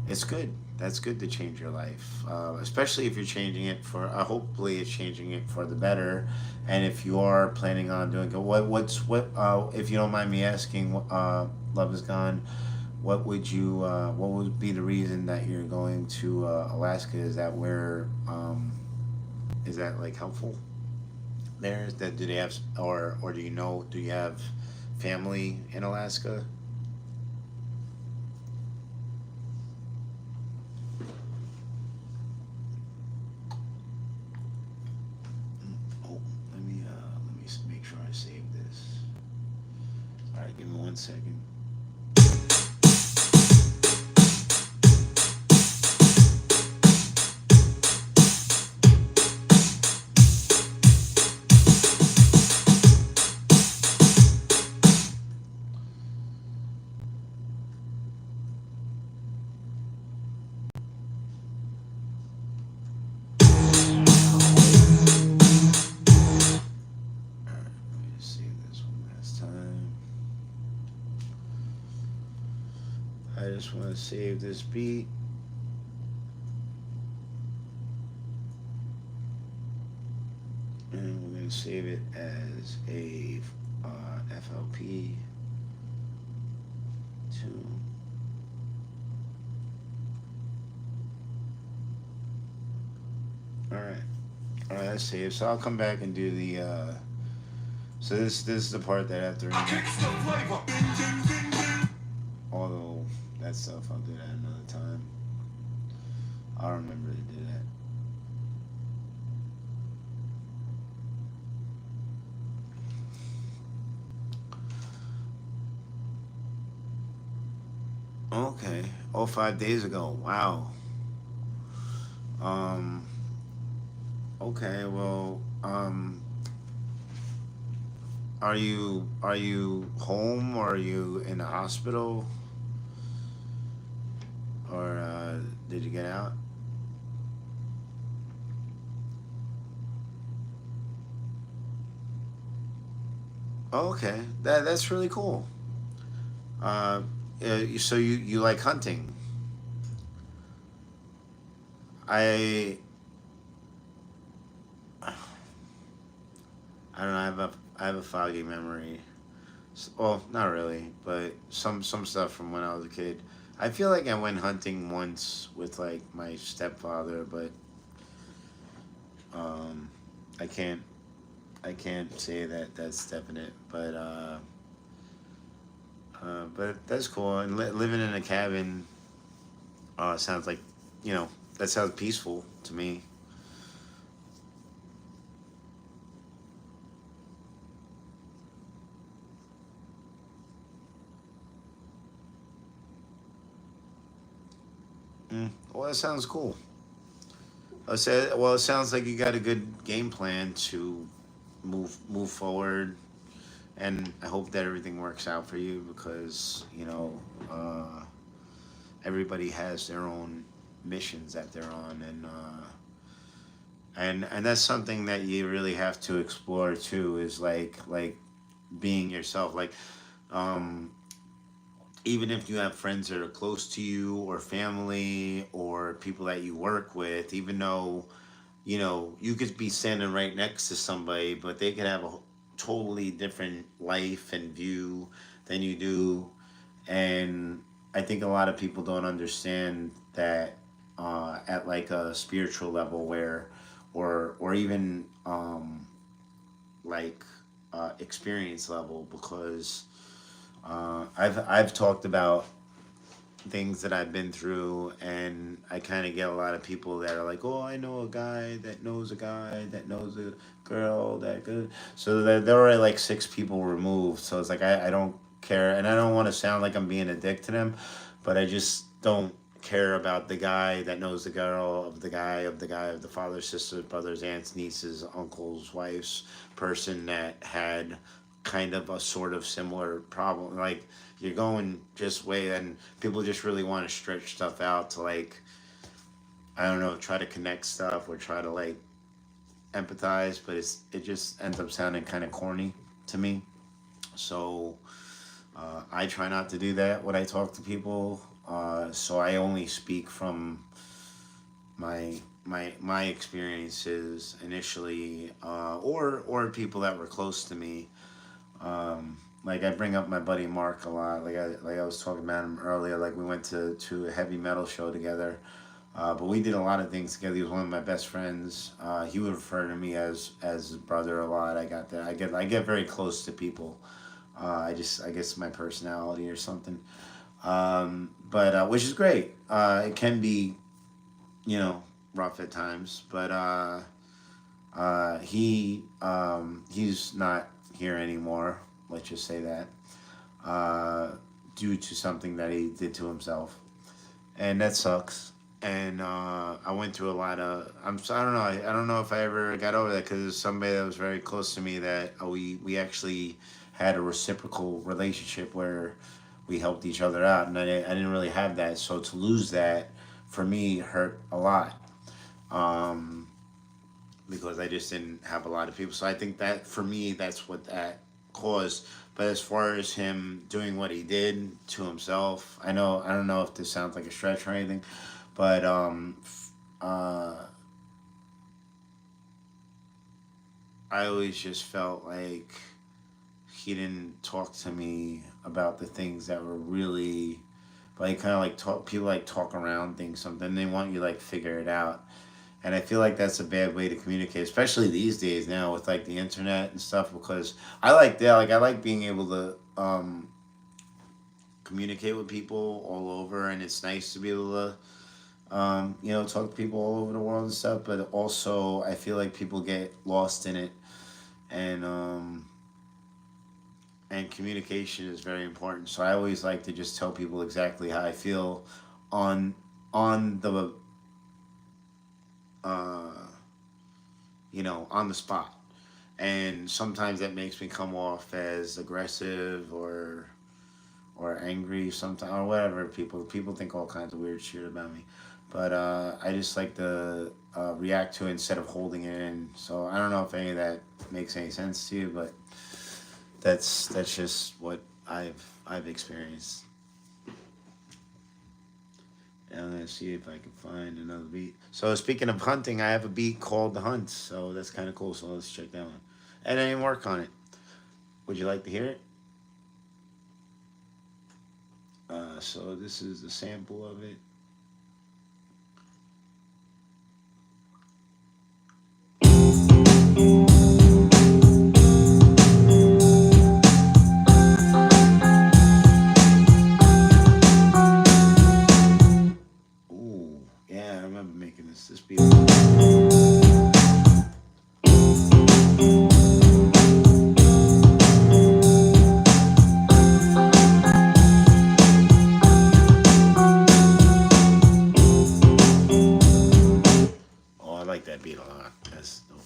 it's good. That's good to change your life, especially if you're changing it for. Hopefully, it's changing it for the better. And if you are planning on doing it, what? If you don't mind me asking, love is gone. What would you? What would be the reason that you're going to Alaska? Is that where? Is that like helpful? There is that. Do they have, or do you know? Do you have family in Alaska? Oh, let me make sure I save this. All right, give me 1 second. All right, let me just save this one last time. I just want to save this beat, and we're gonna save it as a FLP two. All right, all right, that's saved. So I'll come back and do the. So this is the part that I have to remember. Although that stuff, I'll do that another time. I'll remember to do that. Okay. Oh, 5 days ago. Wow. Um. Okay. Well. Are you home, or are you in the hospital, or did you get out? Oh, okay. That's really cool. Uh, so you like hunting? I I don't know. I have a foggy memory. Well, not really, but some stuff from when I was a kid. I feel like I went hunting once with like my stepfather, but um, I can't I can't say that that's definite. But that's cool. And living in a cabin sounds like, you know, that sounds peaceful to me. Well, that sounds cool. Well, it sounds like you got a good game plan to move forward, and I hope that everything works out for you because everybody has their own missions that they're on, and that's something that you really have to explore too. Is like being yourself. Like um, even if you have friends that are close to you, or family, or people that you work with, even though you could be standing right next to somebody, but they could have a totally different life and view than you do. And I think a lot of people don't understand that at like a spiritual level, where, or even like experience level, because I've talked about things that I've been through, and I kind of get a lot of people that are like, "Oh, I know a guy that knows a guy that knows a girl that good." So they're already like 6 people removed. So it's like I don't care, and I don't want to sound like I'm being a dick to them, but I just don't care about the guy that knows the girl of the father, sister, brothers, aunts, nieces, uncles, wives, person that had kind of a sort of similar problem. Like you're going just way, and people just really want to stretch stuff out to like, I don't know, try to connect stuff, or try to like empathize, but it just ends up sounding kind of corny to me. So I try not to do that when I talk to people. So I only speak from my experiences initially, or people that were close to me. Like I bring up my buddy Mark a lot. Like I was talking about him earlier. Like we went to a heavy metal show together. But we did a lot of things together. He was one of my best friends. He would refer to me as his brother a lot. I got that. I get very close to people. I guess my personality or something. But which is great. It can be, you know, rough at times. But he's not here anymore. Let's just say that. Uh, Due to something that he did to himself, and that sucks. And I went through a lot of. I don't know. I don't know if I ever got over that because somebody that was very close to me that we actually had a reciprocal relationship where we helped each other out, and I didn't really have that. So to lose that for me hurt a lot. Um, because I just didn't have a lot of people. So I think that for me, that's what that caused. But as far as him doing what he did to himself, I don't know if this sounds like a stretch or anything, but I always just felt like he didn't talk to me about the things that were really like kind of like talk people like talk around things something they want you to like figure it out. And I feel like that's a bad way to communicate, especially these days now with like the internet and stuff. Because I like that, like I like being able to communicate with people all over, and it's nice to be able to talk to people all over the world and stuff. But also, I feel like people get lost in it, and communication is very important. So I always like to just tell people exactly how I feel on the uh, on the spot. And sometimes that makes me come off as aggressive or angry sometimes or whatever. People think all kinds of weird shit about me, but I just like to react to it instead of holding it in. So I don't know if any of that makes any sense to you, but that's just what I've experienced. And I'm gonna see if I can find another beat. So speaking of hunting, I have a beat called "The Hunt," so that's kind of cool. So let's check that one. And I didn't work on it. Would you like to hear it? So this is the sample of it. Ooh, yeah, I remember making this. This beat. Oh, I like that beat a lot. That's dope.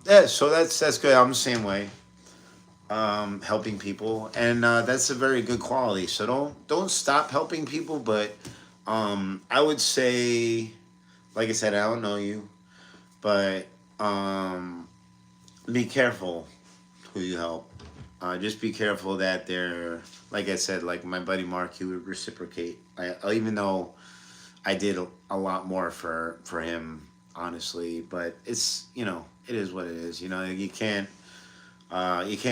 Yeah, so that's good. I'm the same way. Helping people, and that's a very good quality. So don't stop helping people, but I would say, like I said, I don't know you, but be careful who you help. Just be careful that they're, like I said, like my buddy Mark, he would reciprocate. Even though I did a lot more for him, honestly, but it's it is what it is. You can't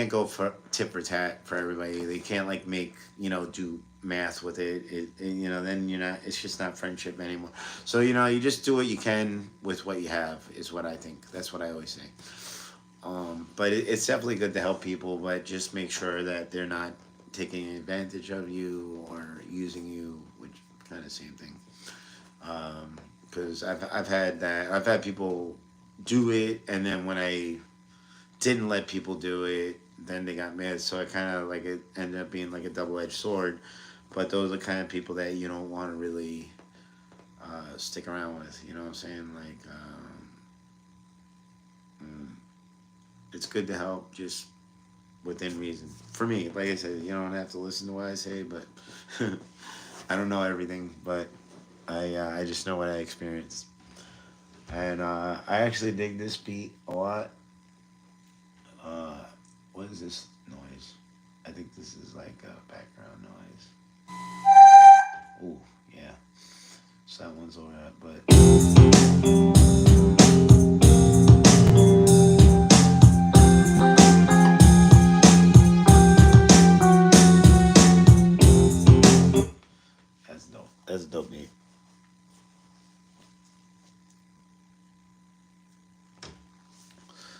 go for tit for tat for everybody. They can't like make do math with it. Then you're not. It's just not friendship anymore. So you just do what you can with what you have. Is what I think. That's what I always say. But it's definitely good to help people, but just make sure that they're not taking advantage of you or using you, which kind of same thing. Because I've had that. I've had people do it, and then when I didn't let people do it, then they got mad. So I kind of like it ended up being like a double edged sword. But those are the kind of people that you don't want to really stick around with. You know what I'm saying? Like, mm, it's good to help, just within reason. For me, like I said, you don't have to listen to what I say, but I don't know everything, but I just know what I experienced. And I actually dig this beat a lot. Uh, what is this noise? I think this is like a background noise. Ooh, yeah. So that one's alright, but that's dope. That's dope beat.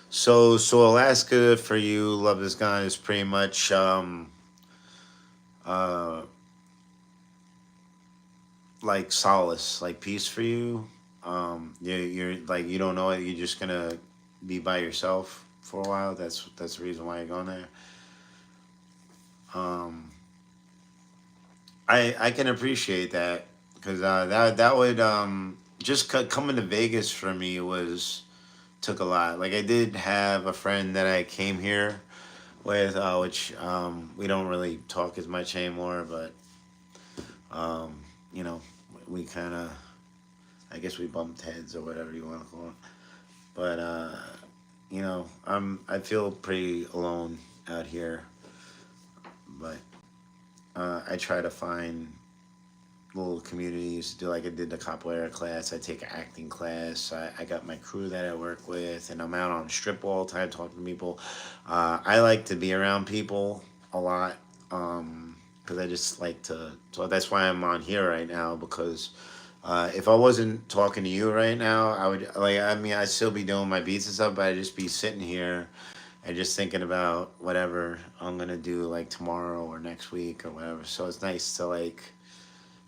So Alaska for you, Love Is Gone is pretty much uh like solace, like peace for you. You're like you don't know it. You're just gonna be by yourself for a while. That's the reason why you're going there. Um, I can appreciate that because that would coming to Vegas for me was took a lot. Like I did have a friend that I came here with, which we don't really talk as much anymore, but um, you know we kind of I guess we bumped heads or whatever you want to call it. But I feel pretty alone out here. But I try to find little communities to do like I did the capoeira class. I take an acting class. I got my crew that I work with, and I'm out on strip all the time talking to people. I like to be around people a lot because I just like to. So that's why I'm on here right now because if I wasn't talking to you right now, I would like. I mean, I'd still be doing my beats and stuff, but I'd just be sitting here and just thinking about whatever I'm gonna do like tomorrow or next week or whatever. So it's nice to like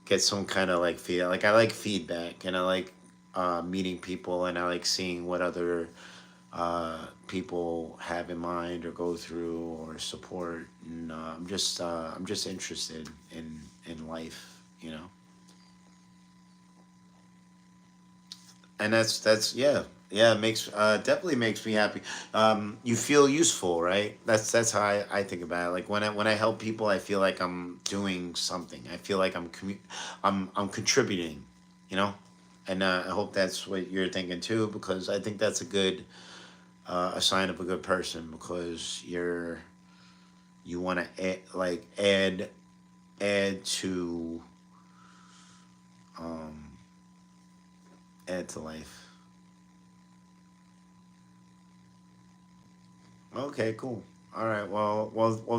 get some kind of like feel. Like I like feedback and I like meeting people and I like seeing what other people have in mind or go through or support. And I'm just interested in life, you know. And that's yeah it makes definitely makes me happy. You feel useful, right? That's how I think about it. Like when I help people, I feel like I'm doing something. I feel like I'm contributing, you know. And I hope that's what you're thinking too, because I think that's a sign of a good person because you want to add to um add to life. Okay, cool. All right. Well.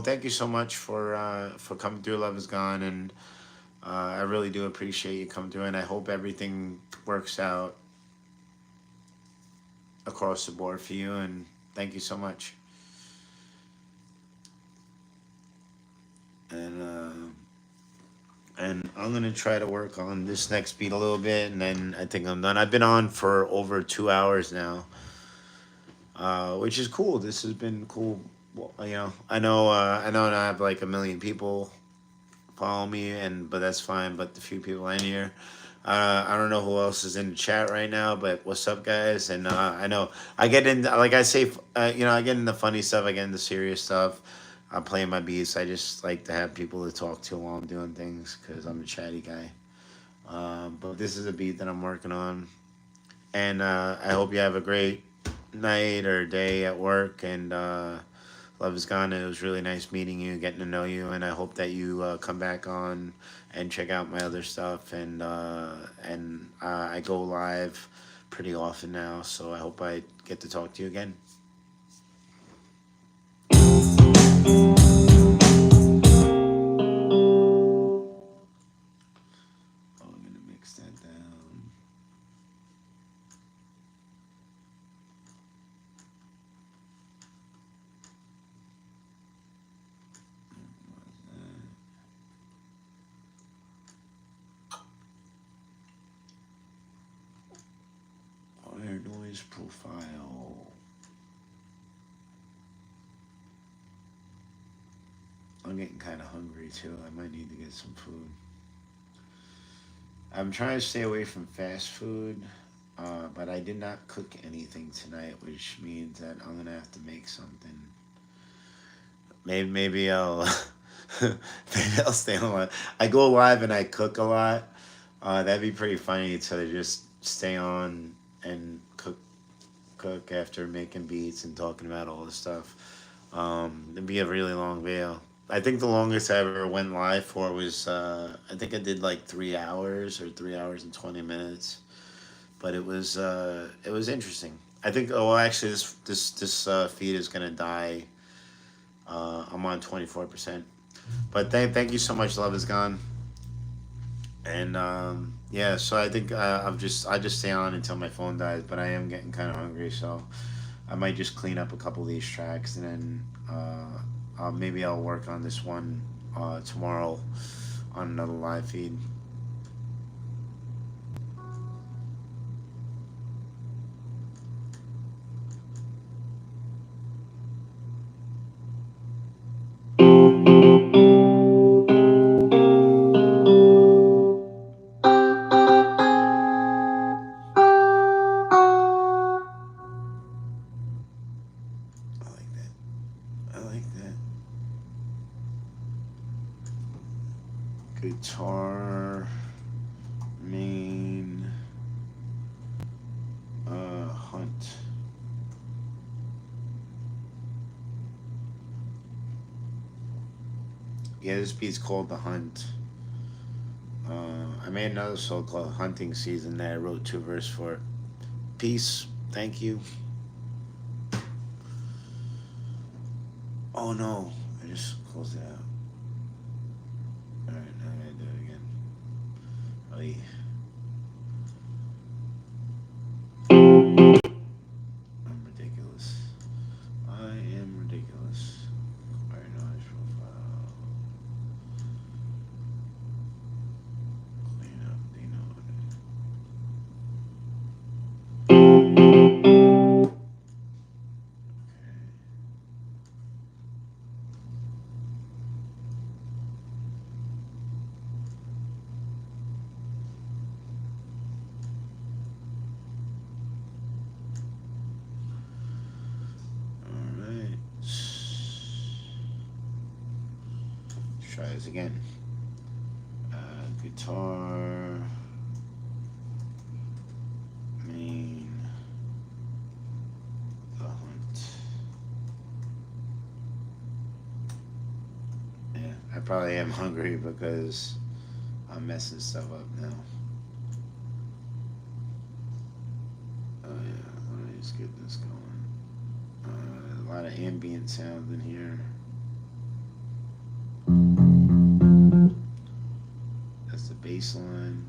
Thank you so much for coming through. Love is gone, and I really do appreciate you coming through, and I hope everything works out across the board for you. And thank you so much. And and I'm gonna try to work on this next beat a little bit, and then I think I'm done. I've been on for over 2 hours now, which is cool. This has been cool. Well, I know I have like a million people follow me, and but that's fine. But the few people in here, I don't know who else is in the chat right now. But what's up, guys? And I know I get in like I say, I get into funny stuff. I get into serious stuff. I'm playing my beats. I just like to have people to talk to while I'm doing things because I'm a chatty guy. But this is a beat that I'm working on, and I hope you have a great night or day at work. And Love is gone. It was really nice meeting you, getting to know you, and I hope that you come back on and check out my other stuff. And I go live pretty often now, so I hope I get to talk to you again. Oh, I'm gonna mix that down. Fire noise profile. I'm getting kind of hungry too. I might need to get some food. I'm trying to stay away from fast food, but I did not cook anything tonight, which means that I'm gonna have to make something. Maybe I'll maybe I'll stay on live. I go live and I cook a lot. That'd be pretty funny to just stay on. and cook after making beats and talking about all this stuff. It'd be a really long video. I think the longest I ever went live for was I think I did like 3 hours or 3 hours and 20 minutes, but it was interesting. I think oh well, actually this feed is gonna die. I'm on 24%, but thank you so much. Love is gone, and yeah. So I think I just stay on until my phone dies, but I am getting kind of hungry, so I might just clean up a couple of these tracks and then maybe I'll work on this one tomorrow on another live feed. I like that. I like that. Guitar, main, hunt. Yeah, this beat's called The Hunt. I made another song called Hunting Season that I wrote two verses for. Peace. Thank you. Oh no. I just closed it out. Alright, now I gotta do it again. Oh yeah. I'm ridiculous. I am ridiculous. Alright, now I profile. Clean up, denote. Alright. Let's try this again. Guitar, main, the hunt. Yeah, I probably am hungry because I'm messing stuff up now. Oh yeah, let me just get this going. A lot of ambient sound in here. That's the bass line.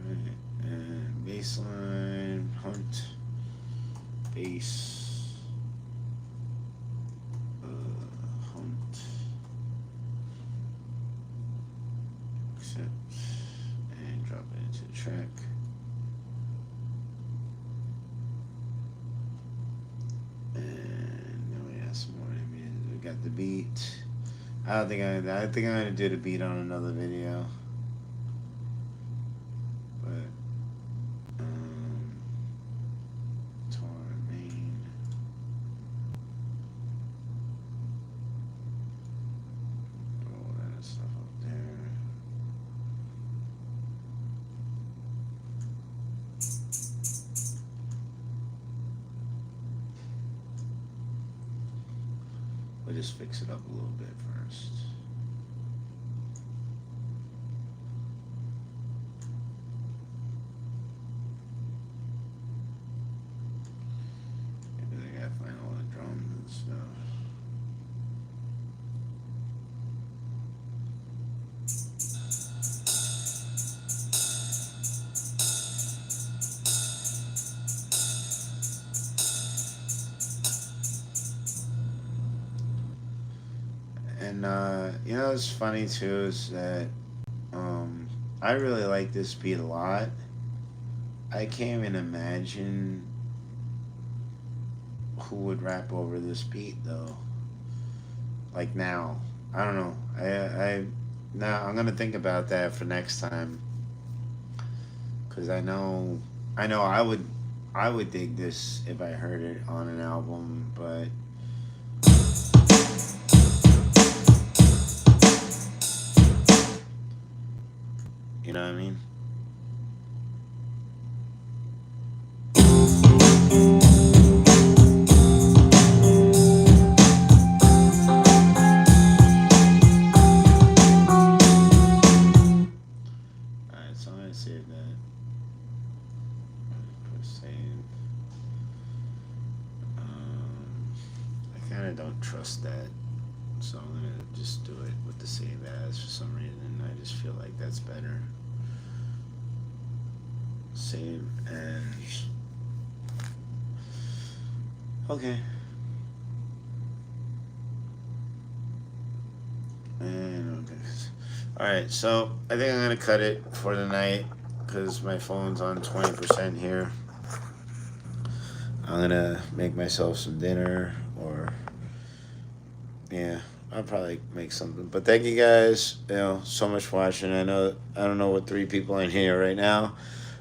Alright, and bass line, hunt, bass, hunt, accept, and drop it into the track. And now we have some more images. We got the beat. I think I'm gonna do the beat on another video. But guitar main. All that stuff up there. We'll just fix it up a little bit first. Maybe I gotta find all the drums and stuff. And it's funny too is that I really like this beat a lot. I can't even imagine who would rap over this beat though. Like now, I don't know. I now I'm gonna think about that for next time because I know I would dig this if I heard it on an album, but you know what I mean. All right, so I'm gonna save that. Save. Um, I kind of don't trust that, so I'm gonna just do it with the save as for some reason. I just feel like that's better. Save as. Okay. And okay. All right, so I think I'm gonna cut it for the night because my phone's on 20% here. I'm gonna make myself some dinner, or yeah, I'll probably make something. But thank you guys, so much for watching. I don't know what 3 people in here right now,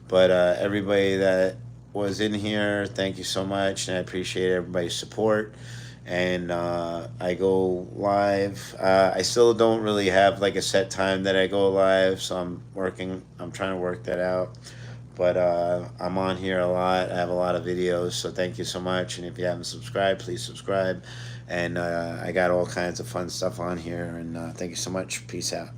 but everybody that was in here, thank you so much, and I appreciate everybody's support. And I go live. I still don't really have like a set time that I go live, so I'm working. I'm trying to work that out. But I'm on here a lot. I have a lot of videos, so thank you so much. And if you haven't subscribed, please subscribe. And I got all kinds of fun stuff on here. And thank you so much. Peace out.